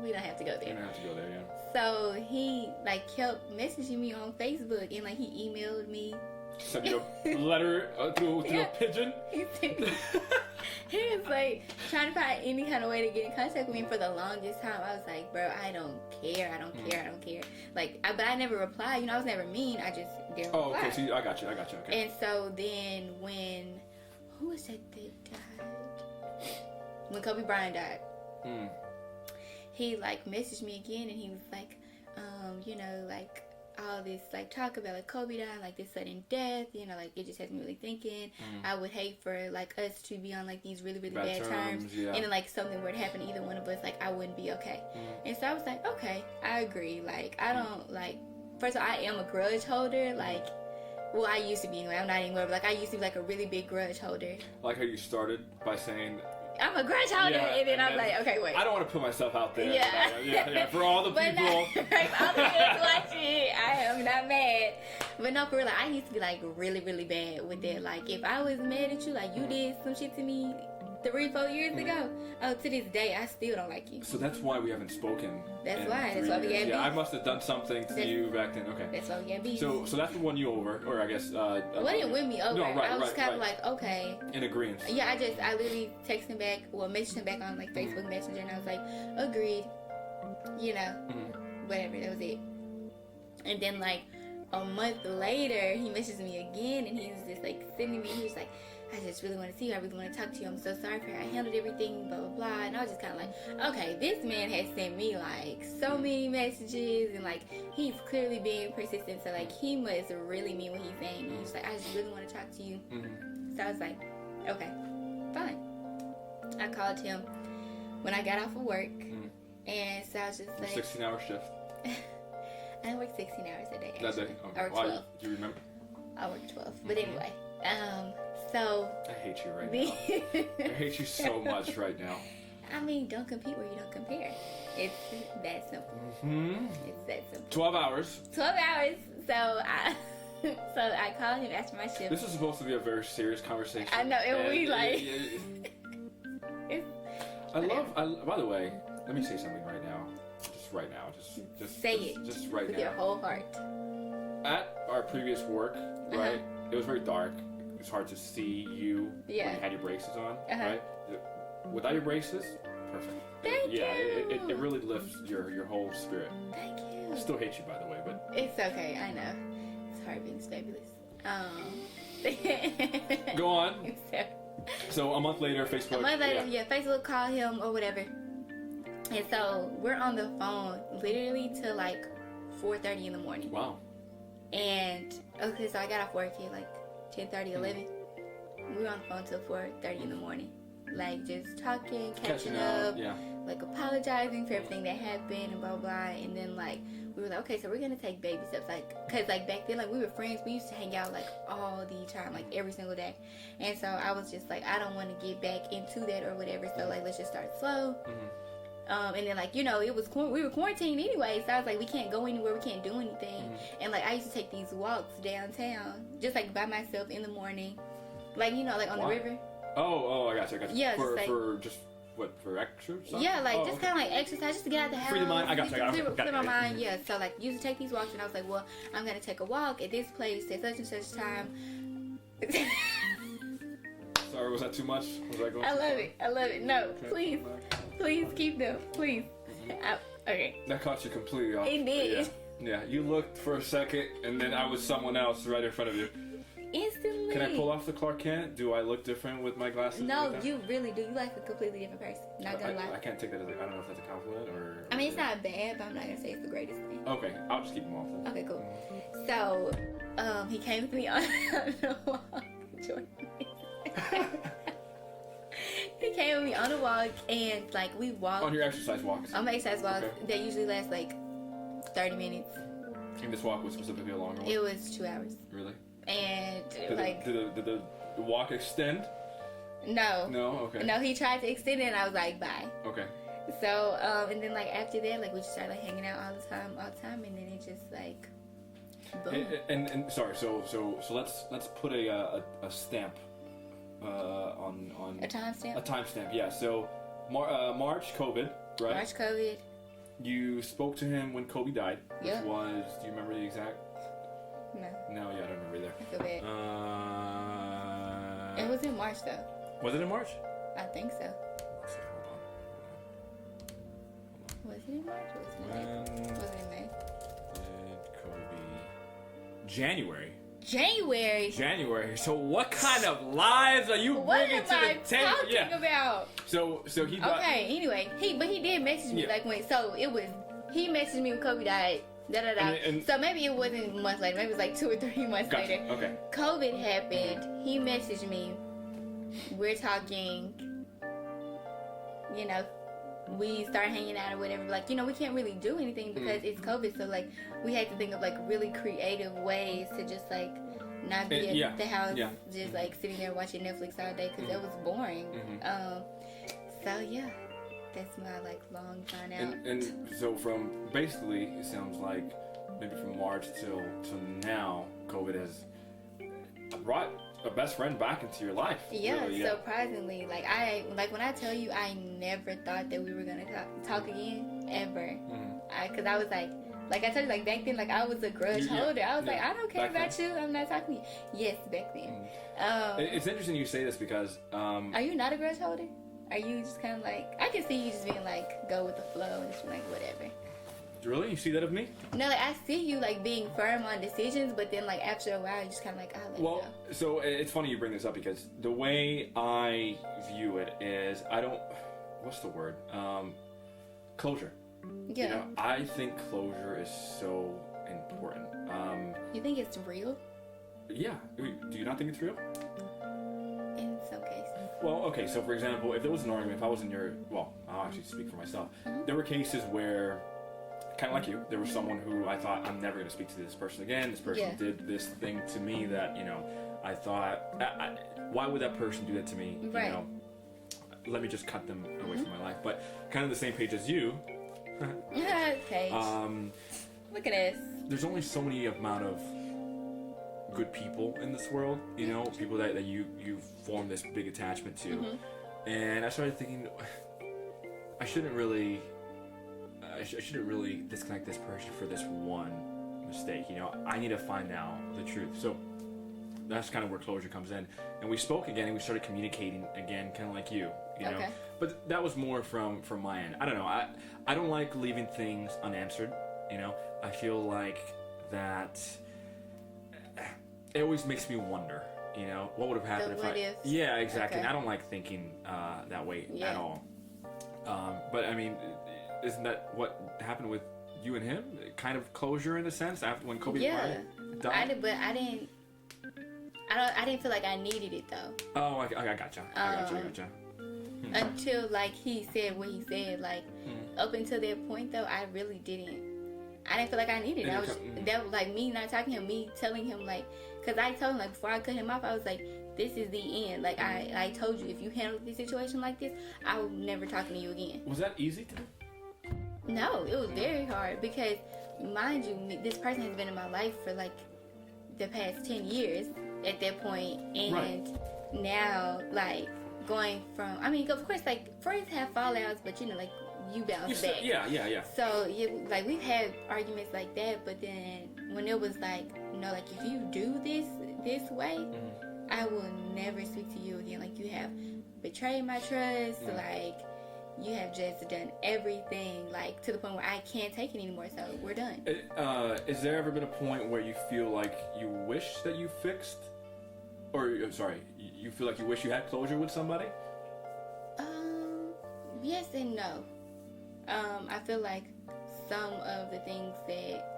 We don't have to go there.
You don't have to go there, yeah.
so he like kept messaging me on Facebook, and like he emailed me.
Send you a letter through a pigeon.
He was like trying to find any kind of way to get in contact with me for the longest time. I was like, bro, I don't care. Like, but I never replied. You know, I was never mean. I just didn't reply.
Oh, okay. So I got you. Okay.
And so then who was that died? When Kobe Bryant died, he like messaged me again, and he was like, you know, like all this like talk about like Kobe dying, like this sudden death, you know, like it just has me really thinking. I would hate for like us to be on like these really bad terms,
yeah.
and then like something were to happen to either one of us, like I wouldn't be okay. And so I was like, okay, I agree. Like I don't like. First of all, I am a grudge holder. Like, well, I used to be anyway. I'm not anymore. But like I used to be like a really big grudge holder.
Like how you started by saying,
I'm a grudge holder, and then I'm like, okay, wait.
I don't want to put myself out there.
Yeah.
For all the people.
Like, all the kids watching, I am not mad. But no, for real, like, I used to be like really bad with that. Like, if I was mad at you, like you did some shit to me 3-4 years ago, to this day, I still don't like you.
So that's why we haven't spoken.
That's why we got beef.
Yeah, I must have done something to you back then. Okay.
That's why we got beef.
So that's what won you over, or I guess.
Well, it didn't win me over.
No, right,
I was kind of like, okay.
In agreement.
Yeah, I literally texted him back, messaged him back on like Facebook Messenger, and I was like, agreed. You know, whatever. That was it. And then like a month later, he messaged me again, and he was just like sending me. He was like, I just really want to see you. I really want to talk to you. I'm so sorry for how I handled everything, blah, blah, blah. And I was just kind of like, okay, this man has sent me, like, so many messages. And, like, he's clearly being persistent. So, like, he must really mean what he's saying. And he's like, I just really want to talk to you. So I was like, okay, fine. I called him when I got off of work. And so I was just like...
16-hour shift.
I didn't work 16 hours a day, actually.
That day? Okay.
I worked 12.
Do you remember?
I worked 12. But anyway, so...
I hate you right now. I hate you so much right now.
I mean, don't compete where you don't compare. It's that simple. It's that simple.
12 hours.
12 hours. So I called him after my shift.
This is supposed to be a very serious conversation.
I know, and we like...
By the way, let me say something right now. Just right now. Just
say it.
Just right
with
now.
Your whole heart.
At our previous work, right, it was very dark. It's hard to see you when you had your braces on, right? Without your braces, perfect.
Thank you.
It really lifts your whole spirit.
Thank you.
I still hate you, by the way, but
it's okay. I know. It's hard being fabulous.
Go on. So a month later, Facebook.
Facebook called him or whatever, and so we're on the phone literally till like 4:30 in the morning.
Wow.
And okay, so I got off work at like 10:30, 11. We were on the phone till 4:30 in the morning, like just talking, catching up, like apologizing for everything that happened and blah blah. And then like we were like, okay, so we're gonna take baby steps, like, cause like back then, like we were friends, we used to hang out like all the time, like every single day. And so I was just like, I don't want to get back into that or whatever. So like, let's just start slow. And then like, you know, we were quarantined anyway, so I was like, we can't go anywhere, we can't do anything. And like I used to take these walks downtown, just like by myself in the morning, like, you know, like on the river.
Oh, I got you.
Yeah,
for exercise?
Yeah, like just kind of like exercise, just to get out the house.
Free the mind. I got you.
Clear my mind. Yeah, so like used to take these walks, and I was like, well, I'm gonna take a walk at this place at such and such time.
Sorry, was that too much? Was I going
I love it. No, okay. Please keep them, please. Okay.
That caught you completely off.
It did.
Yeah, you looked for a second, and then I was someone else right in front of you.
Instantly.
Can I pull off the Clark Kent? Do I look different with my glasses?
No, you really do. You like a completely different person. Not gonna lie.
I can't take that as I don't know if that's a compliment or...
I mean, it's not bad, but I'm not gonna say it's the greatest thing.
Okay, I'll just keep them off then.
Okay, cool. So, he came with me on a walk. He came with me on a walk, and like we walked.
On your exercise walks?
On my exercise walks. Okay. They usually last like 30 minutes.
And this walk was specifically a longer one?
It was 2 hours.
Really?
And
did the walk extend?
No.
No? Okay.
No, he tried to extend it, and I was like, bye.
Okay.
So, and then like after that, like we just started like hanging out all the time, and then it just like, boom.
And sorry, so let's put a stamp on
a timestamp.
A timestamp, yeah. So March COVID, right?
March COVID.
You spoke to him when Kobe died, which
Yep.
was, do you remember the exact?
No.
No, yeah, I don't remember either.
I feel bad. It was in March though.
Was it in March?
I think so.
Let's see, hold on.
Was it in March or was it in May? Was it in May?
Did Kobe... January. So what kind of lies are you
What
bringing
am
to
I
the table?
talking about?
So he got...
Okay, anyway, but he did message me like when, so it was, he messaged me when Kobe died,
And-
so maybe it wasn't months later, maybe it was like 2 or 3 months
Gotcha.
later.
Okay.
COVID happened, he messaged me, we're talking, we start hanging out or whatever, like, we can't really do anything because it's COVID, so like, we had to think of like really creative ways to just like, not be at the house, just like sitting there watching Netflix all day because that was boring. So yeah, that's my like long drawn out.
And so from basically, it sounds like maybe from March till now, COVID has brought a best friend back into your life.
Yeah,
really,
surprisingly, like when I tell you, I never thought that we were gonna talk again ever. Because I was like I told you, like back then, like I was a grudge holder. I was like, I don't care about you. I'm not talking to you. Yes, back then.
It's interesting you say this because.
Are you not a grudge holder? Are you just kind of like, I can see you just being like go with the flow and just be like whatever.
Really? You see that of me?
No, like I see you like being firm on decisions, but then like after a while, you just kind of like, I'll let it go.
So it's funny you bring this up because the way I view it is I don't. What's the word? Closure.
Yeah.
I think closure is so important.
You think it's real?
Yeah. Do you not think it's real?
In some cases.
Well, okay. So for example, if there was an argument, if I was in your, I'll actually speak for myself. There were cases where, kind of like you, there was someone who I thought I'm never going to speak to this person again. This person did this thing to me that I thought, why would that person do that to me?
Right.
Let me just cut them away from my life. But kind of the same page as you.
Paige. Look at this.
There's only so many amount of good people in this world, people that you form this big attachment to. And I started thinking, I shouldn't really disconnect this person for this one mistake. I need to find out the truth. So that's kind of where closure comes in. And we spoke again, and we started communicating again, kind of like you know.
Okay.
But that was more from my end. I don't know. I don't like leaving things unanswered. I feel like that. It always makes me wonder. What would have happened if Yeah, exactly.
Okay.
And I don't like thinking that way at all. But I mean, isn't that what happened with you and him? Kind of closure in a sense after when Kobe died.
I didn't feel like I needed it though.
Oh, I gotcha. I gotcha.
Until like he said what he said, like up until that point though, I really didn't. I didn't feel like I needed it. That was like me not talking to him, me telling him like, cause I told him like before I cut him off, I was like, this is the end. Like I told you, if you handle this situation like this, I will never talk to you again.
Was that easy to do?
No, it was very hard because, mind you, this person has been in my life for like the past 10 years at that point, and now like going from, I mean, of course, like friends have fallouts, but like you bounce back.
Yeah.
So like we've had arguments like that, but then when it was like, like if you do this way, I will never speak to you again. Like you have betrayed my trust, like you have just done everything, like to the point where I can't take it anymore. So we're done.
Is there ever been a point where you feel like you wish that you fixed, or you feel like you wish you had closure with somebody?
Yes and no. I feel like some of the things that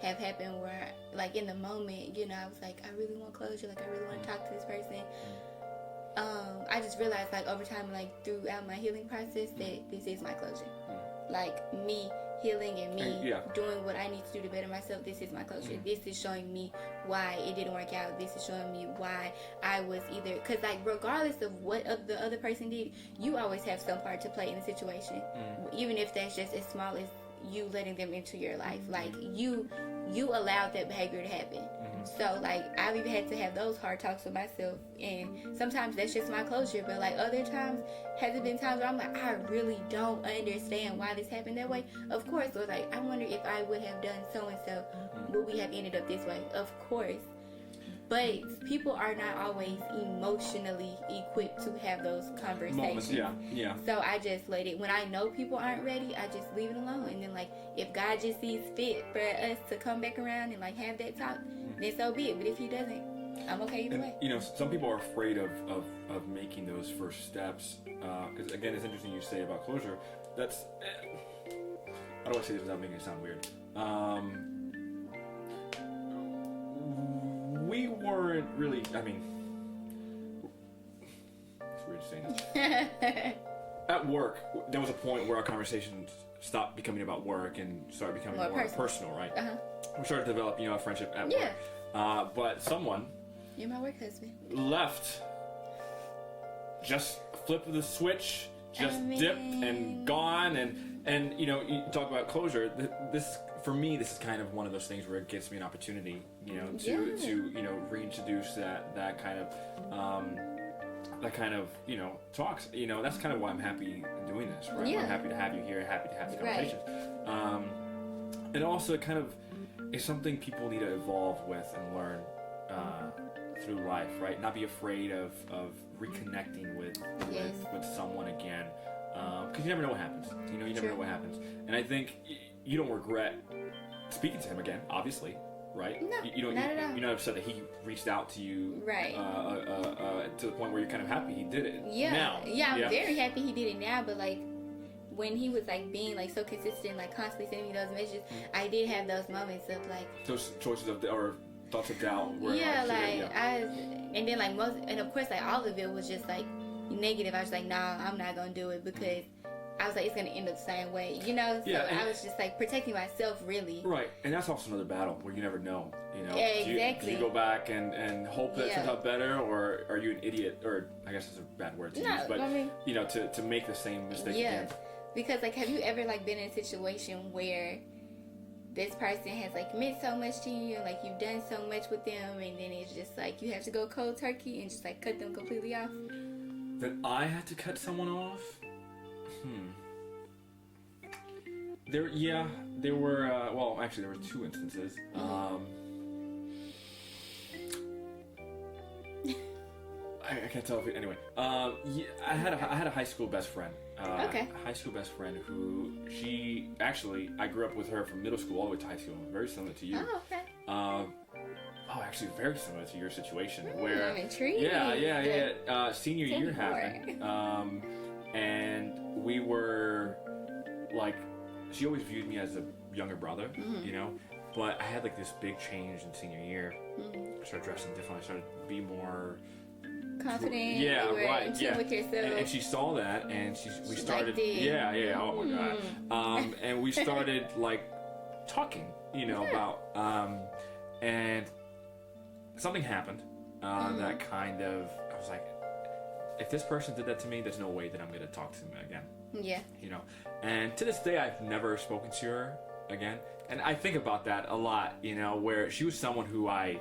have happened where, like in the moment, I was like, I really want closure. Like I really want to talk to this person. I just realized, like over time, like throughout my healing process, that this is my closure. Like me healing and me doing what I need to do to better myself. This is my closure. This is showing me why it didn't work out. This is showing me why I was either, because like regardless of what the other person did, you always have some part to play in the situation, even if that's just as small as you letting them into your life. Like you allowed that behavior to happen. So like I've even had to have those hard talks with myself, and sometimes that's just my closure. But like other times, has it been times where I'm like, I really don't understand why this happened that way? Of course. Or like, I wonder if I would have done so and so, would we have ended up this way? Of course. But people are not always emotionally equipped to have those conversations.
Yeah.
So I just let it. When I know people aren't ready, I just leave it alone. And then like, if God just sees fit for us to come back around and like have that talk, then so be it. But if He doesn't, I'm okay either way.
You know, some people are afraid of making those first steps. Because again, it's interesting you say about closure. That's how do I say this without making it sound weird? We weren't really, I mean, it's weird saying that. At work, there was a point where our conversations stopped becoming about work and started becoming more personal, right? We started to develop, a friendship at work. But someone...
You're my work husband.
Left. Just flipped the switch, just dipped and gone. And you talk about closure. This for me, this is kind of one of those things where it gives me an opportunity, to reintroduce that kind of talks. That's kind of why I'm happy doing this, right? I'm happy to have you here, happy to have the conversations. And also, it kind of is something people need to evolve with and learn through life, right? Not be afraid of reconnecting with someone again, because you never know what happens. You never know what happens. And I think you don't regret speaking to him again, obviously, right?
No, not at all.
You're not upset that he reached out to you,
right?
To the point where you're kind of happy he did it.
Yeah, I'm very happy he did it now. But like, when he was like being like so consistent, like constantly sending me those messages, I did have those moments of like
those choices or thoughts of doubt.
And then like most, and of course like all of it was just like negative. I was like, nah, I'm not gonna do it because I was like, it's gonna end up the same way, So I was just like protecting myself, really.
Right, and that's also another battle where you never know,
Exactly.
Do you go back and hope that it turns out better, or are you an idiot? Or I guess it's a bad word to use, but I mean, to make the same mistake again.
Because like, have you ever like been in a situation where this person has like meant so much to you, like you've done so much with them, and then it's just like you have to go cold turkey and just like cut them completely off?
That I had to cut someone off? There were, actually there were two instances. I can't tell if it, anyway. I had a high school best friend. A high school best friend who I grew up with her from middle school all the way to high school. Very similar to you.
Oh, okay.
Actually, very similar to your situation. Where
I'm intrigued.
Yeah. Senior year happened, and we were like, she always viewed me as a younger brother, But I had like this big change in senior year. I started dressing differently. I started to be more
confident.
With yourself. And she saw that, and we started. Oh my god. And we started like talking, about and something happened that kind of, I was like, if this person did that to me, there's no way that I'm gonna talk to them again.
Yeah.
And to this day, I've never spoken to her again. And I think about that a lot, where she was someone who I,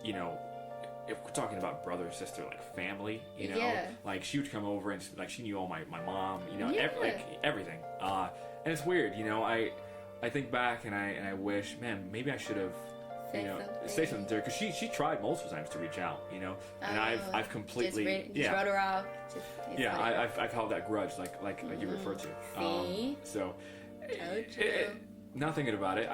if we're talking about brother or sister, like family, like she would come over and like she knew all my mom, everything. And it's weird, I think back and I wish, man, maybe I should have, say something to her, because she tried multiple times to reach out, and I've completely
just wrote her off.
I've held that grudge, like you referred to.
See?
So, not thinking about it,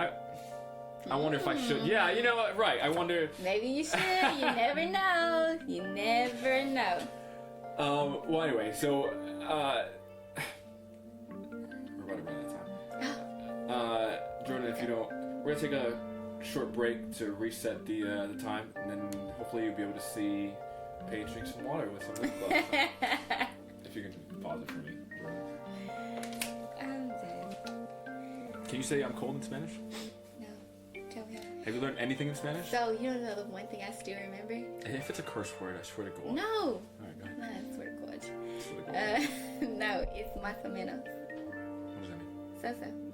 I wonder if I should. Yeah, right. I wonder.
Maybe you should. You never know. You never know.
Well, anyway, so we're about to run out of time. Jordan, if you don't, we're gonna take a short break to reset the time, and then hopefully you'll be able to see Paige drink some water with some lip gloss. If you can pause it for me.
I'm dead.
Can you say I'm cold in Spanish? Have you learned anything in Spanish?
So, you know the one thing I still remember?
If it's a curse word, I swear to God.
No!
Alright, go ahead.
No, I swear to God. No, it's más o menos.
What does that mean?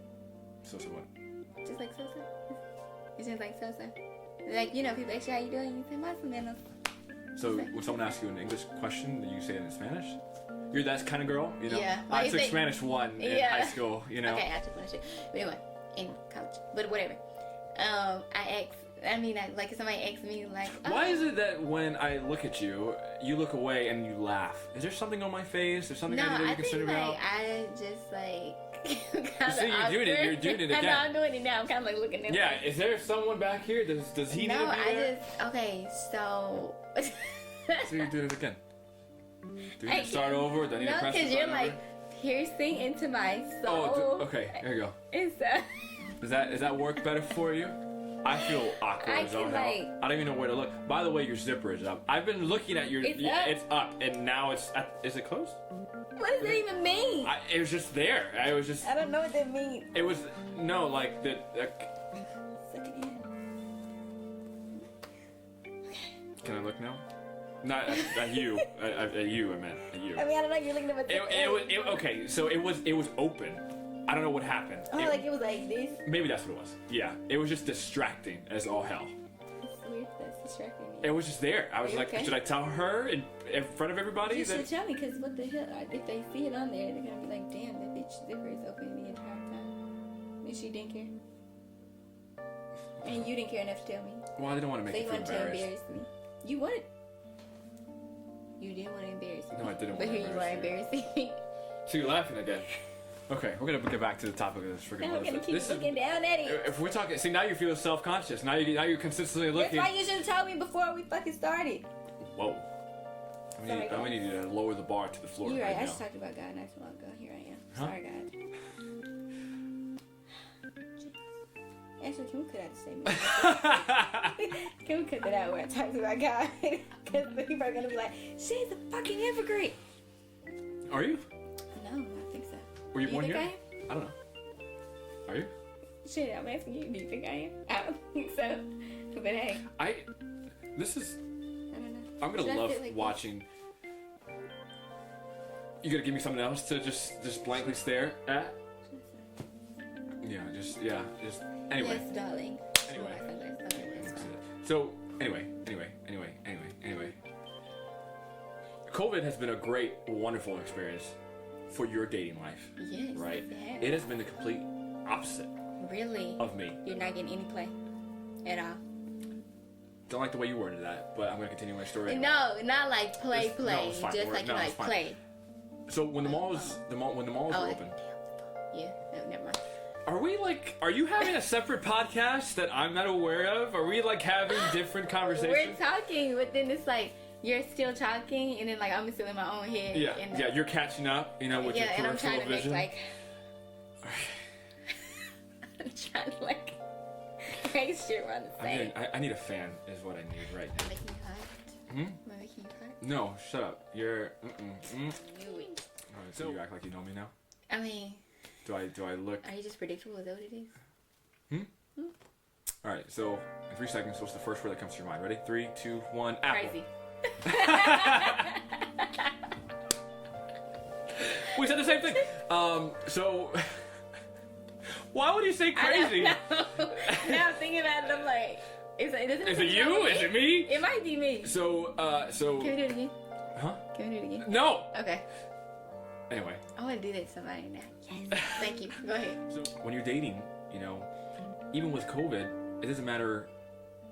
So-so.
So what?
Just like so-so. It's just like so-so. Like, you know, people ask you how you doing, you say, más o menos.
So when someone asks you an English question, you say it in Spanish? You're that kind of girl, you know?
Yeah.
I took Spanish 1 in high school, you know?
Okay, I took Spanish 2. But anyway, in college. But whatever. Like if somebody asks me, like... Oh.
Why is it that when I look at you, you look away and you laugh? Is there something on my face? Or something I need to be concerned about?
I just, like... kind of
see, you're doing it again.
I know, I'm doing it now. I'm kind of, like, looking at
Yeah, is there someone back here? Does he need to be there?
Okay, so...
So you're doing it again. Do we need to start over? Do I need to press the
because you're
button
like piercing into my soul.
Oh, okay. There you go.
And so...
Does that work better for you? I feel awkward as all hell. I don't even know where to look. By the way, your zipper is up. I've been looking at your... It's up, and now it's... Is it closed?
What does it even mean?
It was just there. I
don't know what that means.
It was... No, like the...
Suck it in.
Can I look now? Not at you. At you, I meant. At you.
I mean, I don't know. You're looking at my...
Okay, so it was open. I don't know what happened.
Oh, it was like this?
Maybe that's what it was. Yeah. It was just distracting as all hell.
It's weird that's distracting me.
It was just there. I was like, should I tell her in front of everybody?
You should tell me, because what the hell? If they see it on there, they're going to be like, damn, that bitch zipper is open the entire time. And she didn't care. And you didn't care enough to tell me.
Well, I didn't want to make you feel embarrassed.
So you wanted to embarrass me. You wanted... You didn't want to embarrass me.
No, I didn't want
to embarrass you. But here you are embarrassing me.
So you're laughing again. Okay, we're gonna get back to the topic of this freaking.
Now we're gonna keep looking down at it.
If we're talking, see, now you feel self-conscious. Now you're consistently looking.
That's why you should have told me before we fucking started.
Whoa. I'm gonna need you to lower the bar to the floor.
You're right.
I
just talked about God not too long ago. Here I am.
Huh?
Sorry, God. Actually, can we cut out the statement? Can we cut that out where I talked about God? Because people are gonna be like, she's a fucking hypocrite.
Are you?
No, I don't think so.
Were you born here?
I
don't know. Are you?
Shit, I'm asking you. Do you think I am? I don't think so. But hey.
This is...
I don't know.
I'm gonna love watching... You gonna give me something else to just blankly stare at? Just anyway.
Yes, darling.
Anyway. So, anyway. COVID has been a great, wonderful experience for your dating life.
Yes.
Right? It has been the complete opposite.
Really?
Of me.
You're not getting any play at all.
Don't like the way you worded that, but I'm going to continue my story.
No, not like play.
No, it's fine.
Just like you like play.
So when the malls are open.
Yeah, no, never mind.
Are you having a separate podcast that I'm not aware of? Are we like having different conversations?
We're talking, but then it's like you're still talking, and then like I'm still in my own head.
Yeah, you're catching up, with your peripheral
and I'm trying to
vision.
make I'm trying to like make sure we're on the same.
I need a fan, is what I need right now.
Making you hot? Am I making you hot?
No, shut up. You're.
You it.
Alright, so you act like you know me now.
I mean.
Do I look?
Are you just predictable? Is that what it is?
Alright, so in 3 seconds, what's the first word that comes to your mind? Ready? 3, 2, 1, apple.
Crazy.
We said the same thing. So why would you say crazy?
Now I'm thinking about it. I'm like, is it
you? Is it me?
It might be me.
So.
Can we do it again?
Huh?
Can we do it again?
No.
Okay.
Anyway.
I want to do that to somebody now. Yes. Thank you. Go ahead.
So when you're dating, even with COVID, it doesn't matter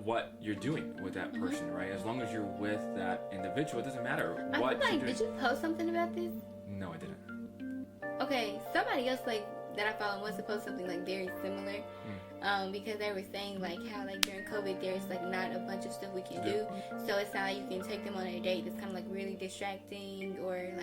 what you're doing with that person, right? As long as you're with that individual, it doesn't matter what you're doing.
Did you post something about this?
No, I didn't.
Okay, somebody else that I follow was to post something very similar. Because they were saying how during COVID there's not a bunch of stuff we can do, so it's not like you can take them on a date. It's kind of really distracting, or it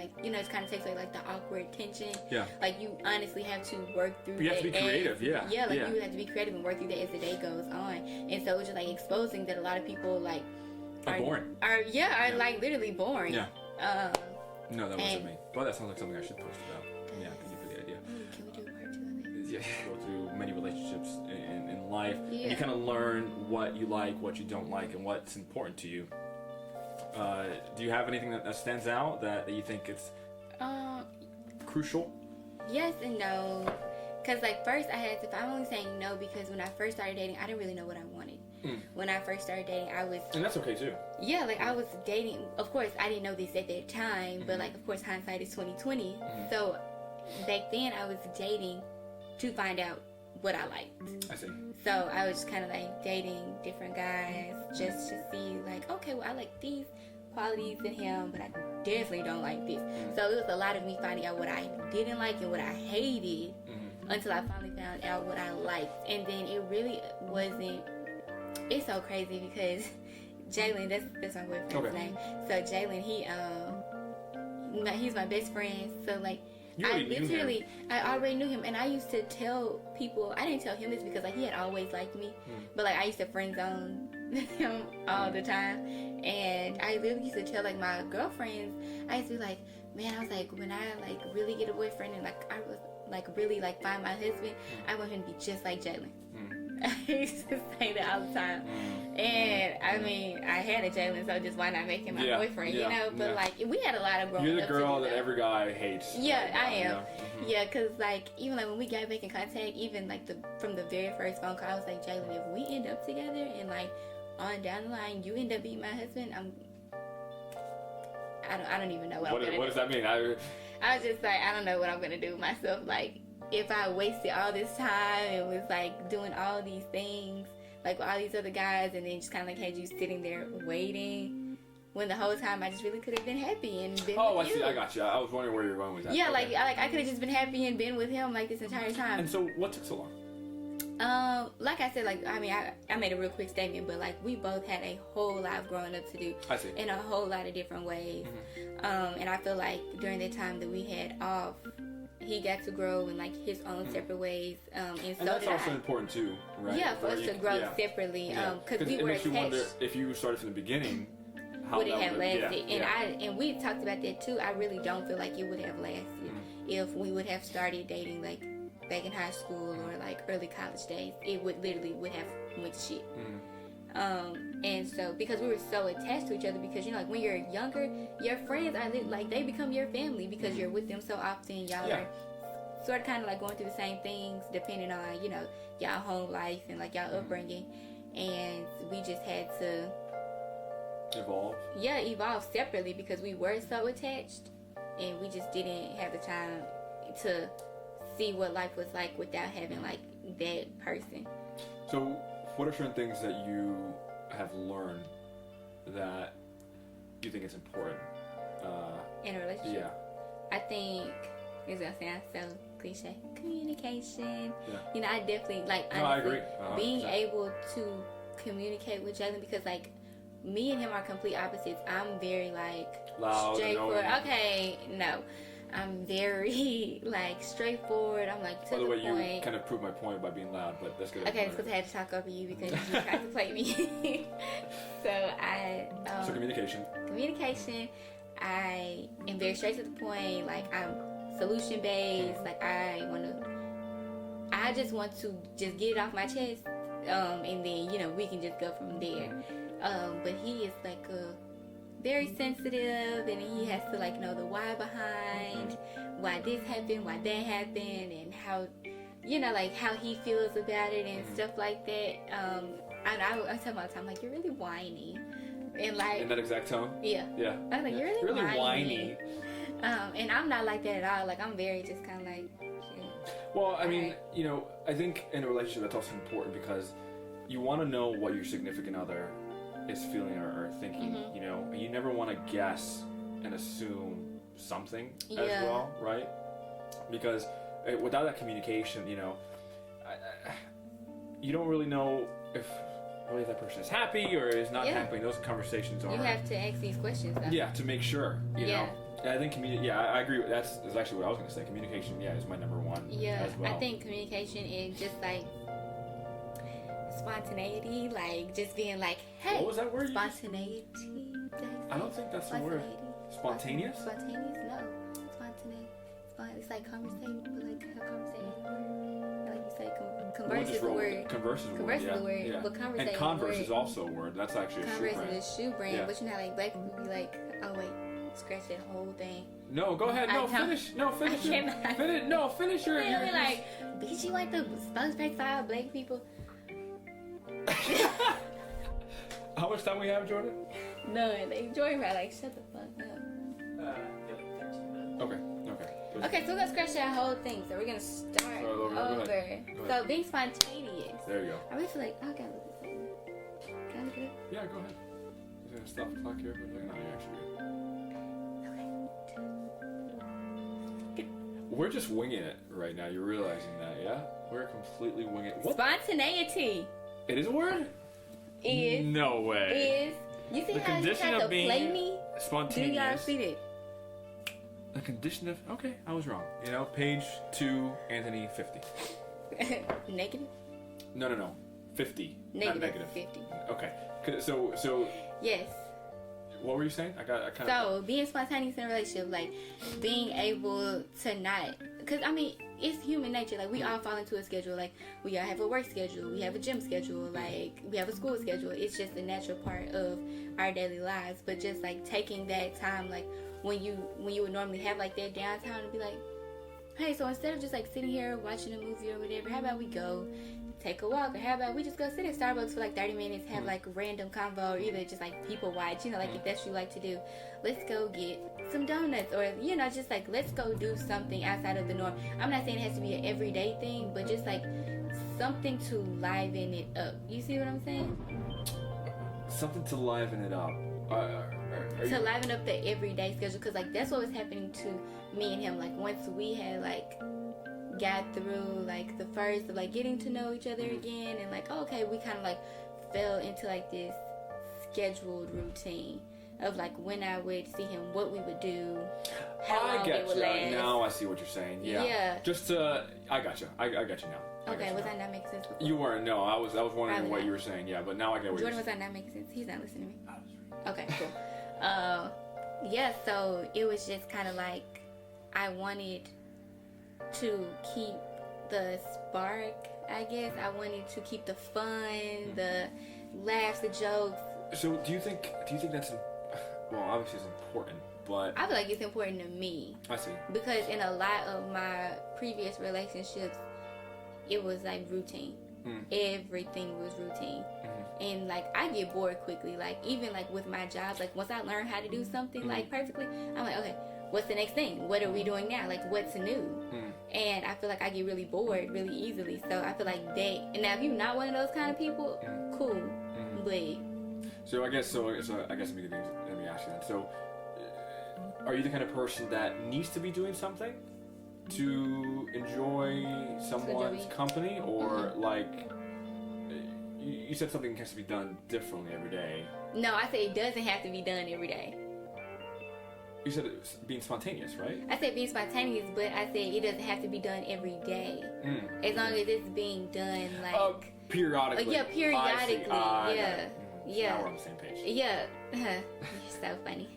kind of takes away the awkward tension.
Yeah.
You honestly have to work through.
You have to be creative.
You have to be creative and work through that as the day goes on. And so it's just exposing that a lot of people
are boring.
Are literally boring.
Yeah. No, that wasn't me. Well, that sounds like something I should post about. Yeah, thank you for the idea.
Can we do a part 2 on that?
Yeah, go through many relationships in life, and you kind of learn what you like, what you don't like, and what's important to you. Do you have anything that stands out that you think it's crucial?
Yes and no, Cause like first I had to. I'm only saying no because when I first started dating, I didn't really know what I wanted. When I first started dating, I was.
And that's okay too.
Yeah, like I was dating. Of course, I didn't know this at that time, but like of course hindsight is 2020. So back then I was dating to find out what I liked.
I see.
So I was just kind of like dating different guys just to see like, okay, well I like these qualities in him, but I definitely don't like this. So it was a lot of me finding out what I didn't like and what I hated until I finally found out what I liked. And then it really wasn't. It's so crazy because Jalen, that's my boyfriend's name. So Jalen, he's my best friend. So like I already knew him, and I used to tell people. I didn't tell him this because like he had always liked me, but like I used to friend zone him all the time, and I literally used to tell like my girlfriends. I used to be like, man, I was like, when I like really get a boyfriend and like I was like really like find my husband, I want him to be just like Jalen. I used to say that all the time. And I mean, I had a Jalen, so just why not make him my boyfriend, you know? But like, we had a lot of growing up.
You're the girl that every guy hates.
Yeah, I am. Yeah, because like, even like when we got back in contact, even like from the very first phone call, I was like, Jalen, if we end up together and like on down the line, you end up being my husband, I don't even know what I'm gonna do.
What does that mean?
I was just like, I don't know what I'm gonna do with myself. Like, if I wasted all this time and was like doing all these things like with all these other guys and then just kind of like had you sitting there waiting when the whole time I just really could have been happy and been with
I see. I got you. I was wondering where you were going with that.
Yeah, okay. like I could have just been happy and been with him like this entire time.
And so what took so long?
Like I said, like I mean I made a real quick statement, but like we both had a whole lot of growing up to do.
I see.
In a whole lot of different ways. And I feel like during the time that we had off, he got to grow in like his own separate ways, and so
that's
did
also
I.
important too, right?
Yeah, for us to grow separately, because we were attached.
You wonder if you started from the beginning, how
would it have lasted?
Yeah,
and we talked about that too. I really don't feel like it would have lasted if we would have started dating like back in high school or like early college days. It would have went to shit. And so because we were so attached to each other, because you know like when you're younger, your friends are like they become your family because you're with them so often. Y'all are sort of kind of like going through the same things depending on you know y'all home life and like y'all upbringing, and we just had to evolve separately because we were so attached and we just didn't have the time to see what life was like without having like that person.
So what are certain things that you have learned that you think is important
in a relationship?
Yeah.
I think it's gonna sound so cliche. Communication.
Yeah.
You know, I definitely like honestly,
I agree.
being able to communicate with Jalen because like me and him are complete opposites. I'm very like
loud,
straightforward. Okay, no. I'm very like straightforward. I'm like to
the
point.
You kind of proved my point by being loud, but that's good.
Okay, it's because I had to talk over you because you tried to play me. So
communication.
Communication. I am very straight to the point. Like I'm solution based. Like I just want to just get it off my chest. And then you know we can just go from there. But he is like very sensitive, and he has to like know the why behind why this happened, why that happened, and how you know like how he feels about it and stuff like that. I tell him all the time like you're really whiny, and like
in that exact tone.
Yeah. I was like you're really whiny. And I'm not like that at all. Like I'm very just kind of like.
Well, I mean, you know, I think in a relationship that's also important because you want to know what your significant other is feeling or thinking, you know, and you never want to guess and assume something as well, right? Because without that communication, you know, you don't really know if really that person is happy or is not happy. Those conversations are.
You have to ask these questions, though.
Yeah, to make sure, you know. And I think I agree. That's actually what I was going to say. Communication, is my number one.
Yeah,
as well.
I think communication is just like spontaneity, like just being like, hey.
What was that word?
Spontaneity.
I don't think that's the word. Spontaneous?
Spontaneous? No. Spontaneous. It's like conversation, but like how conversation. Like you say, converse is the word.
Converse is the word.
Converse is the word.
Yeah.
But conversation.
And Converse is also a word. That's actually a shoe brand.
Converse is a shoe brand, but you know, like black people be like, oh wait, scratch that whole thing.
No, go ahead. No, finish. No, finish. Finish. No, finish your.
Really, like, bitch, you like the spokesperson for all black people?
How much time we have, Jordan?
None. They Jordan right, like, shut the fuck up.
Okay.
Okay, so we're gonna scratch that whole thing. So we're gonna start over. So being spontaneous.
There you go.
I really feel like, oh, I gotta look this up. Can I look it up?
Yeah, go ahead. I'm gonna stop the clock here for a second. No, you're actually good. We're just winging it right now. You're realizing that, yeah? We're completely winging it. What?
Spontaneity.
It is a word?
Is.
No way.
Is. You see
the
how you had to play me?
Spontaneous.
Do y'all repeat it?
The condition of. Okay, I was wrong. You know, page 2, Anthony 50.
Negative?
No. 50. Not negative.
50.
Okay. So.
Yes.
What were you saying? I kind of.
So being spontaneous in a relationship, like being able to not, because I mean it's human nature. Like we all fall into a schedule. Like we all have a work schedule, we have a gym schedule, like we have a school schedule. It's just a natural part of our daily lives. But just like taking that time, like when you would normally have like that downtime to be like, hey, so instead of just like sitting here watching a movie or whatever, how about we go take a walk, or how about we just go sit at Starbucks for like 30 minutes, have like random convo, or either just like people watch, you know, like if that's what you like to do, let's go get some donuts, or you know, just like let's go do something outside of the norm. I'm not saying it has to be an everyday thing, but just like something to liven it up. You see what I'm saying?
Something to liven it up.
To liven up the everyday schedule, because like that's what was happening to me and him. Like once we had like got through like the first of like getting to know each other again, and like okay, we kind of like fell into like this scheduled routine of like when I would see him, what we would do, how long it would last.
Now I see what you're saying. Yeah. Just I got you. I got you now.
Okay, was I not making sense before?
You weren't. No, I was wondering what you were saying. Yeah, but now I get what
Jordan,
you're
was
saying.
I not making sense? He's not listening to me. Okay, cool. Yeah, so it was just kind of like I wanted to keep the spark, I guess. I wanted to keep the fun, the laughs, the jokes.
So do you think that's well, obviously it's important, but
I feel like it's important to me.
I see.
Because in a lot of my previous relationships, it was like routine. Everything was routine. And like I get bored quickly. Like even like with my jobs, like once I learn how to do something like perfectly, I'm like, okay, what's the next thing? What are we doing now? Like what's new? And I feel like I get really bored really easily. So I feel like that. And now if you're not one of those kind of people, cool. But
so I guess let me ask you then. So are you the kind of person that needs to be doing something to enjoy someone's company, or like you said something has to be done differently every day?
No, I said it doesn't have to be done every day.
You said it's being spontaneous, right?
I said being spontaneous, but I said it doesn't have to be done every day. As long as it's being done like
periodically.
Yeah, periodically. Yeah.
Now we're on the same page.
Yeah. You're so funny.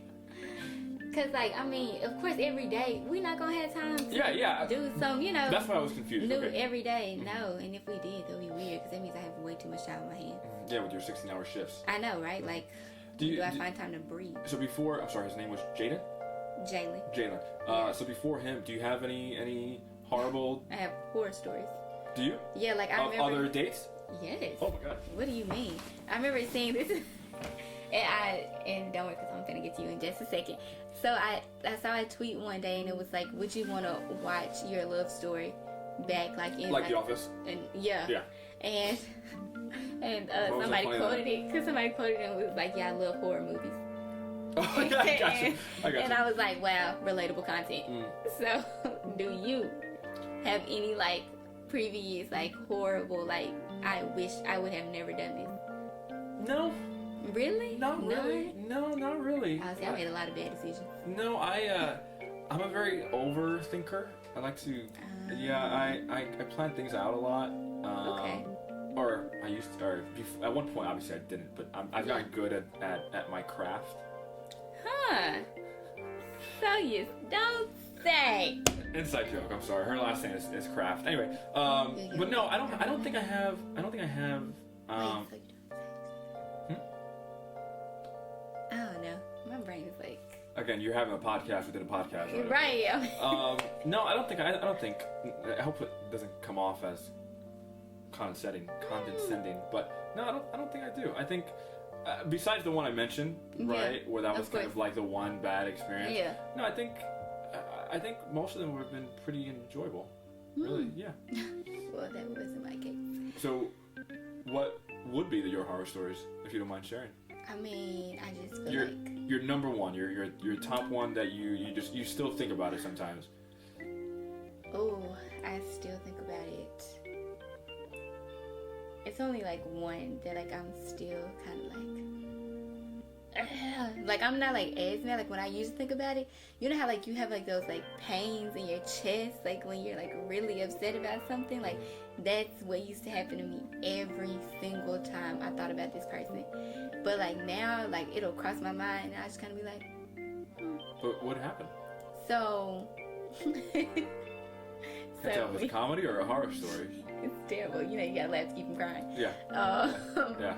Cause like I mean, of course, every day we're not gonna have time to do some, you know.
That's why I was confused.
New every day, no. And if we did, that'd be weird, cause that means I have way too much time on my hands.
Yeah, with your 16-hour shifts.
I know, right? Like, do I find time to breathe?
So before, I'm sorry, his name was Jaden. Jalen. So before him, do you have any horrible?
I have horror stories.
Do you?
Yeah, like I remember.
Other dates?
Yes.
Oh my god.
What do you mean? I remember seeing this. And don't worry, because I'm gonna get to you in just a second. So I saw a tweet one day, and it was like, would you want to watch your love story back, like in
like The Office?
And yeah. And somebody quoted it, because somebody quoted it, and it was like, yeah, I love horror movies.
Oh yeah, I got you.
And I was like, wow, relatable content. So do you have any like previous like horrible like I wish I would have never done this?
No.
Really?
Not really. No, not really.
I made a lot of bad decisions.
No, I'm a very overthinker. I like to, I plan things out a lot.
Okay.
Or I used to, or at one point, obviously I didn't, but I've gotten good at my craft.
Huh. So you don't say.
Inside joke. I'm sorry. Her last name is Craft. Anyway, but no, I don't think I have.
I don't know. My brain is like.
Again, you're having a podcast within a podcast,
right?
No, I don't think. I hope it doesn't come off as condescending. But no, I don't think I do. I think besides the one I mentioned, right, where that was kind of like the one bad experience.
Yeah.
No, I think most of them have been pretty enjoyable. Really, yeah.
Well, that wasn't my case.
So, what would be your horror stories, if you don't mind sharing?
I mean, I just feel
your number one, your top one that you still think about it sometimes.
Oh, I still think about it. It's only like one that like I'm still kind of like I'm not like as mad. Like when I used to think about it, you know how like you have like those like pains in your chest, like when you're like really upset about something. Like that's what used to happen to me every single time I thought about this person. But like now, like it'll cross my mind, and I just kind of be like,
But what happened?
So.
Tell it was a comedy or a horror story?
It's terrible. You know, you gotta laugh to keep from crying.
Yeah.
Yeah.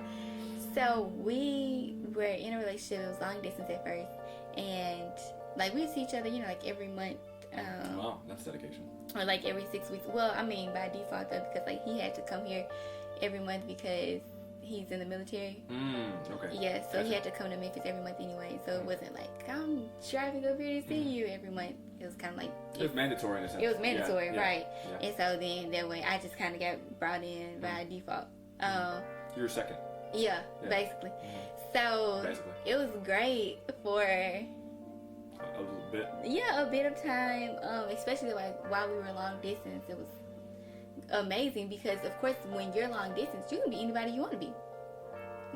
So we were in a relationship. It was long distance at first, and like we see each other, you know, like every month.
Wow, that's dedication.
Or like every 6 weeks. Well, I mean by default though, because like he had to come here every month because he's in the military.
Okay.
Yeah, so he had to come to Memphis every month anyway. So it wasn't like I'm driving over here to see you every month. It was kind of like
it was mandatory in a sense.
It was mandatory, right?
Yeah.
And so then that way I just kind of got brought in by default.
You were second.
Yeah, basically. So it was great for
a little bit.
Yeah, a bit of time. Especially like while we were long distance, it was amazing because of course when you're long distance, you can be anybody you want to be.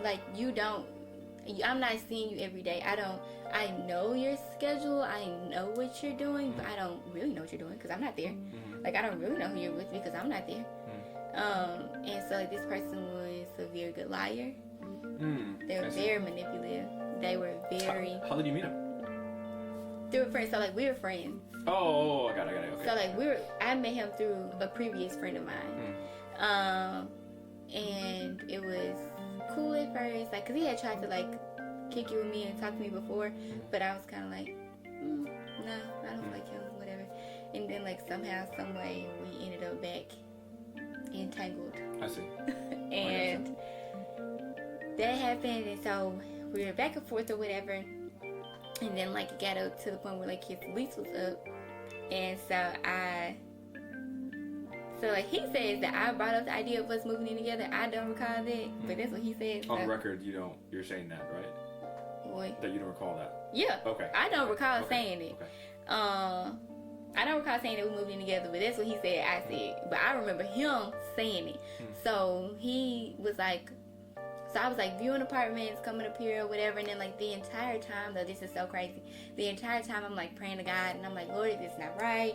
Like I'm not seeing you every day. I know your schedule. I know what you're doing, but I don't really know what you're doing because I'm not there. Like I don't really know who you're with because I'm not there. And so like this person was a very good liar. They were very manipulative. They were very.
How did you meet him?
They were friends. So like we were friends.
Oh, I got it. Okay.
So like I met him through a previous friend of mine. And it was cool at first, like, cause he had tried to like kick it with me and talk to me before, but I was kind of like, no, I don't like him, whatever. And then like somehow, some way, we ended up back entangled.
I see.
And that happened, and so we were back and forth or whatever. And then like it got up to the point where like his lease was up, and so like he says that I brought up the idea of us moving in together. I don't recall that, but that's what he said.
On record, you're saying that, right?
What?
That you don't recall that?
Yeah.
Okay.
I don't recall saying it.
Okay.
I don't recall saying that we moved in together, but that's what he said. I said, but I remember him saying it. So he was like, so I was like viewing apartments, coming up here or whatever, and then like the entire time, though this is so crazy, the entire time I'm like praying to God, and I'm like, Lord, if this is not right,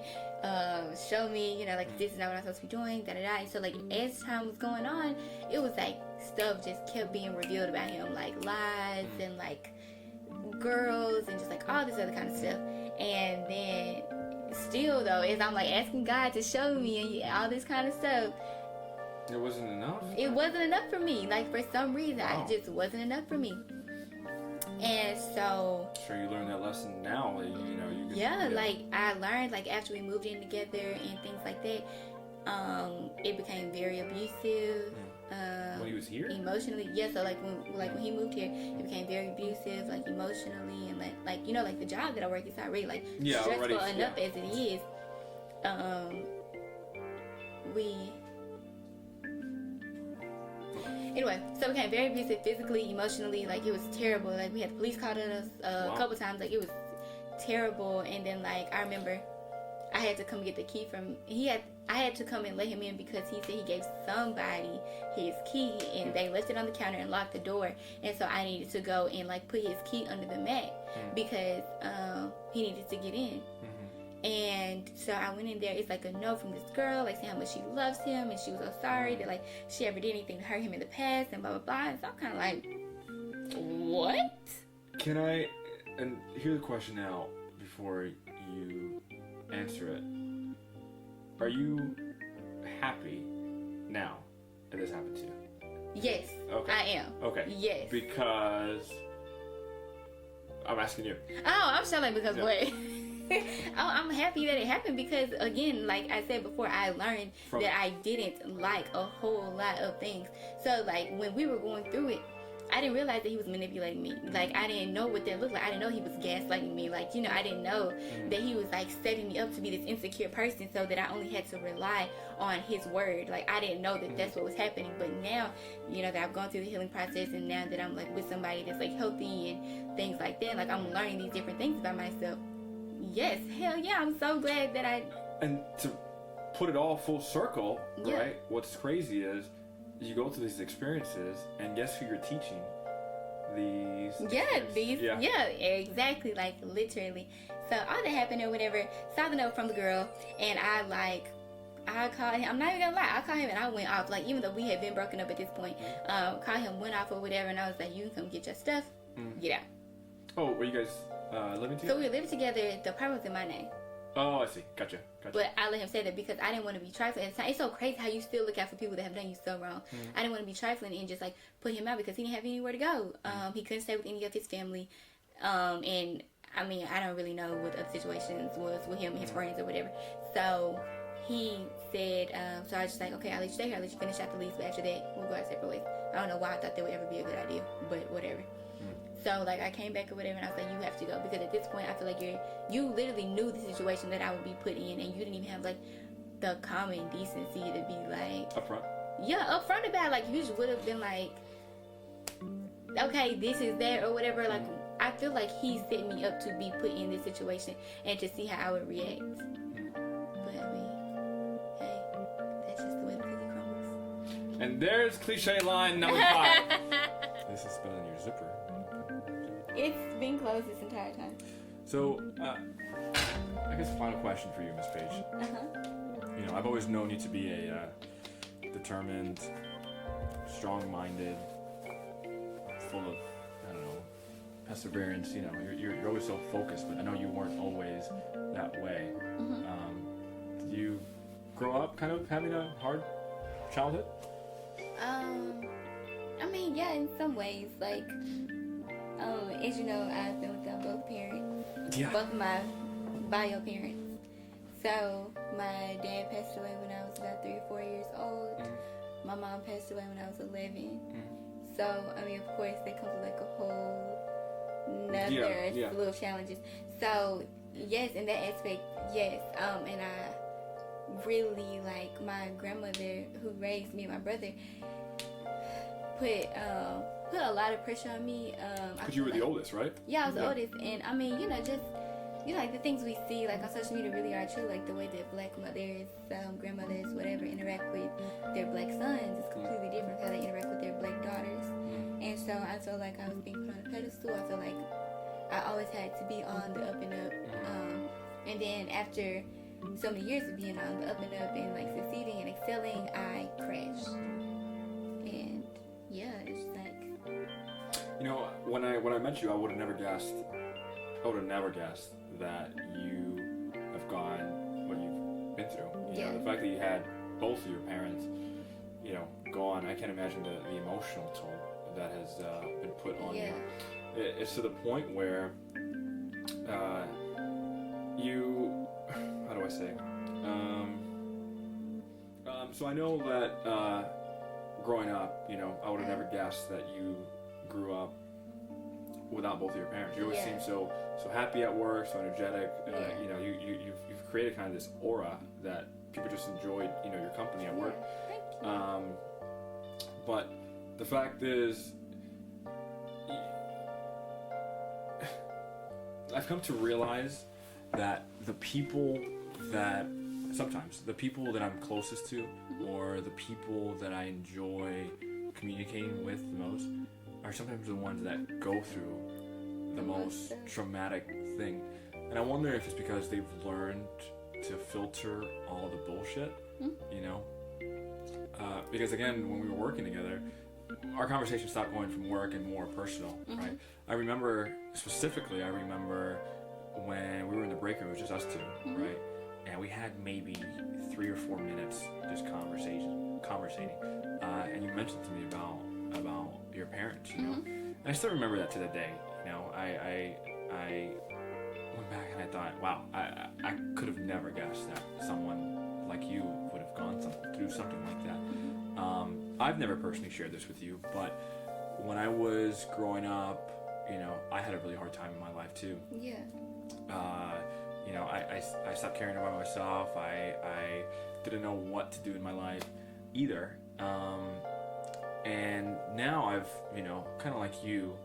show me, you know, like this is not what I'm supposed to be doing, da-da-da. And so like as time was going on, it was like stuff just kept being revealed about him, like lies and like girls and just like all this other kind of stuff. And then still though, as I'm like asking God to show me and all this kind of stuff,
it wasn't enough?
It wasn't enough for me. Like, for some reason, it just wasn't enough for me. And so...
Sure, you learned that lesson now. Like, you know, you can...
Yeah, like, I learned, like, after we moved in together and things like that, it became very abusive.
When he was here?
Emotionally. Yeah, so, like, when he moved here, it became very abusive, like, emotionally. And, like you know, like, the job that I work is already, like, stressful enough as it is. Anyway, so it became very abusive physically, emotionally. Like, it was terrible. Like, we had the police called on us a couple times. Like, it was terrible. And then, like, I remember I had to come get the key from... I had to come and let him in because he said he gave somebody his key and they left it on the counter and locked the door. And so I needed to go and, like, put his key under the mat because he needed to get in. And so I went in there. It's like a note from this girl, like saying how much she loves him and she was so sorry that like she ever did anything to hurt him in the past and blah blah blah. And so I'm kind of like, what?
Can I? And here's the question now before you answer it. Are you happy now that this happened to you?
Yes,
okay.
I am.
Okay.
Yes.
Because I'm asking you.
Oh, I'm selling because what? I'm happy that it happened because, again, like I said before, I learned that I didn't like a whole lot of things. So, like, when we were going through it, I didn't realize that he was manipulating me. Like, I didn't know what that looked like. I didn't know he was gaslighting me. Like, I didn't know that he was, like, setting me up to be this insecure person so that I only had to rely on his word. Like, I didn't know that that's what was happening. But now, that I've gone through the healing process, and now that I'm, like, with somebody that's, like, healthy and things like that, like, I'm learning these different things about myself. Yes, hell yeah, I'm so glad that
And to put it all full circle, right? What's crazy is you go through these experiences, and guess who you're teaching?
Yeah, exactly, like literally. So all that happened or whatever, saw the note from the girl, and I called him. I'm not even gonna lie, I called him and I went off. Like, even though we had been broken up at this point, called him, went off or whatever, and I was like, you can come get your stuff, get out.
Oh, were you guys living together?
So we were living together. The apartment was in my name.
Oh, I see. Gotcha.
But I let him say that because I didn't want to be trifling. It's so crazy how you still look out for people that have done you so wrong. I didn't want to be trifling and just, like, put him out because he didn't have anywhere to go. He couldn't stay with any of his family. And, I mean, I don't really know what the situations was with him and his friends or whatever. So he said, so I was just like, okay, I'll let you stay here. I'll let you finish out the lease. But after that, we'll go our separate ways. I don't know why I thought that would ever be a good idea, but whatever. So, like, I came back or whatever, and I was like, you have to go. Because at this point, I feel like you literally knew the situation that I would be put in, and you didn't even have, like, the common decency to be, like...
Upfront?
Yeah, upfront about it. Like, you just would have been like, okay, this is that, or whatever. Like, I feel like he set me up to be put in this situation and to see how I would react. But, I mean, hey, that's just the way the cookie crumbles.
And there's cliche line number 5. This is better than your zipper.
It's been closed this entire time.
So, I guess a final question for you, Miss Paige. I've always known you to be a determined, strong-minded, full of, I don't know, perseverance. You're always so focused, but I know you weren't always that way. Did you grow up kind of having a hard childhood?
I mean, yeah, in some ways, like... as you know, I've been with both parents.
Yeah.
Both of my bio parents. So, my dad passed away when I was about 3 or 4 years old. My mom passed away when I was 11. So, I mean, of course, that comes with, like, a whole nother slew of challenges. So, yes, in that aspect, yes. And I really, like, my grandmother who raised me and my brother put a lot of pressure on me.
Because you were the oldest, right?
Yeah, I was the oldest. And, I mean, just, like, the things we see, like, on social media really are true. Like, the way that black mothers, grandmothers, whatever, interact with their black sons is completely different from how they interact with their black daughters. And so I feel like I was being put on a pedestal. I feel like I always had to be on the up and up. And then after so many years of being on the up and up and, like, succeeding and excelling, I crashed. And, yeah, it's just like...
when I met you, I would have never guessed that you have gone what you've been through. The fact that you had both of your parents, gone, I can't imagine the emotional toll that has been put on you. It's to the point where you, how do I say? So I know that growing up, I would have never guessed that you grew up without both of your parents. You always seem so happy at work, so energetic. You've created kind of this aura that people just enjoyed, your company at work.
Thank you.
But the fact is, I've come to realize that the people that I'm closest to, or the people that I enjoy communicating with the most, are sometimes the ones that go through the most traumatic thing. And I wonder if it's because they've learned to filter all the bullshit, because again, when we were working together, our conversation stopped going from work and more personal, right? I remember when we were in the break room, it was just us two, right? And we had maybe 3 or 4 minutes just conversating. And you mentioned to me about your parents, and I still remember that to the day. I went back and I thought, wow, I could have never guessed that someone like you would have gone through something like that. I've never personally shared this with you, but when I was growing up, I had a really hard time in my life too.
Yeah.
I stopped caring about myself. I didn't know what to do in my life either. And now I've, kind of like you,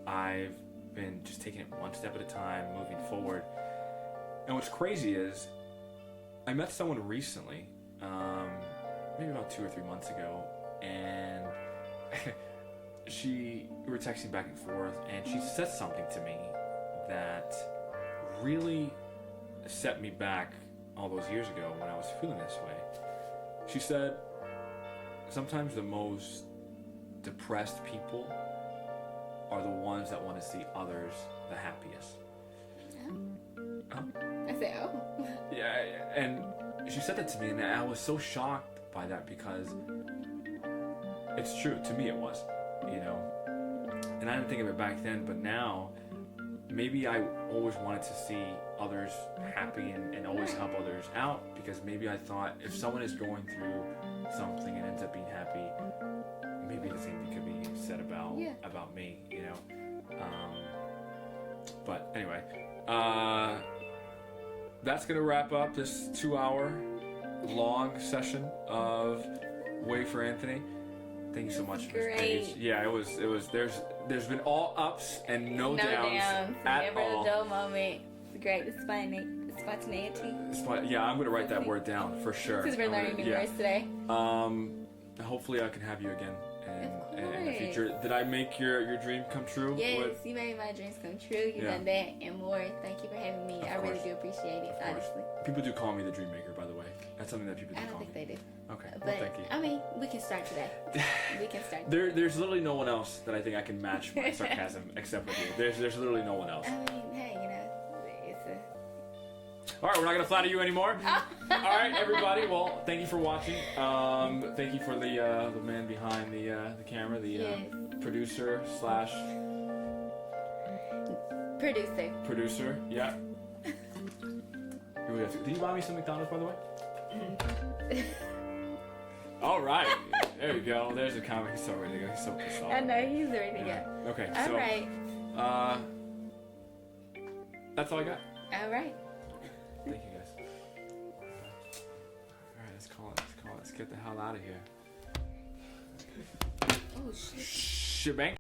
I've been just taking it one step at a time, moving forward. And what's crazy is I met someone recently, maybe about 2 or 3 months ago, and we were texting back and forth, and she said something to me that really set me back all those years ago when I was feeling this way. She said, sometimes the most depressed people are the ones that want to see others the happiest.
I said, oh.
Yeah, and she said that to me, and I was so shocked by that because it's true. To me, it was, And I didn't think of it back then, but now, maybe I always wanted to see others happy and always help others out, because maybe I thought if someone is going through something and ends up being happy, maybe the same thing could be said about me, But anyway, that's gonna wrap up this 2-hour long session of Wait for Anthony. Thank you so much, Miss Paige. Yeah, it was. There's been all ups and no downs at
never
all.
a dull moment. It's great. The spontaneity.
Yeah, I'm gonna write that word down for sure.
Because we're learning new words today.
Hopefully I can have you again in the future. Did I make your dream come true?
Yes, you made my dreams come true. You've done that and more. Thank you for having me. I really do appreciate it, honestly.
People do call me the dream maker, by the way. That's something that people do call me.
I don't think they do.
Okay,
But,
well, thank you.
I mean, we can start today.
There's literally no one else that I think I can match my sarcasm except for you. There's literally no one else.
I mean, hey, it's a...
All right, we're not going to flatter you anymore. All right, everybody. Well, thank you for watching. Thank you for the man behind the camera, the producer slash... Producer, yeah. Did you buy me some McDonald's, by the way? All right. There you go. There's a comment. He's so ready to go. He's so pissed off.
I know, he's ready to go.
Okay,
all
so...
right.
That's all I got.
All right.
Thank you, guys. All right, let's call it. Let's get the hell out of here.
Oh, shit.
Shebang.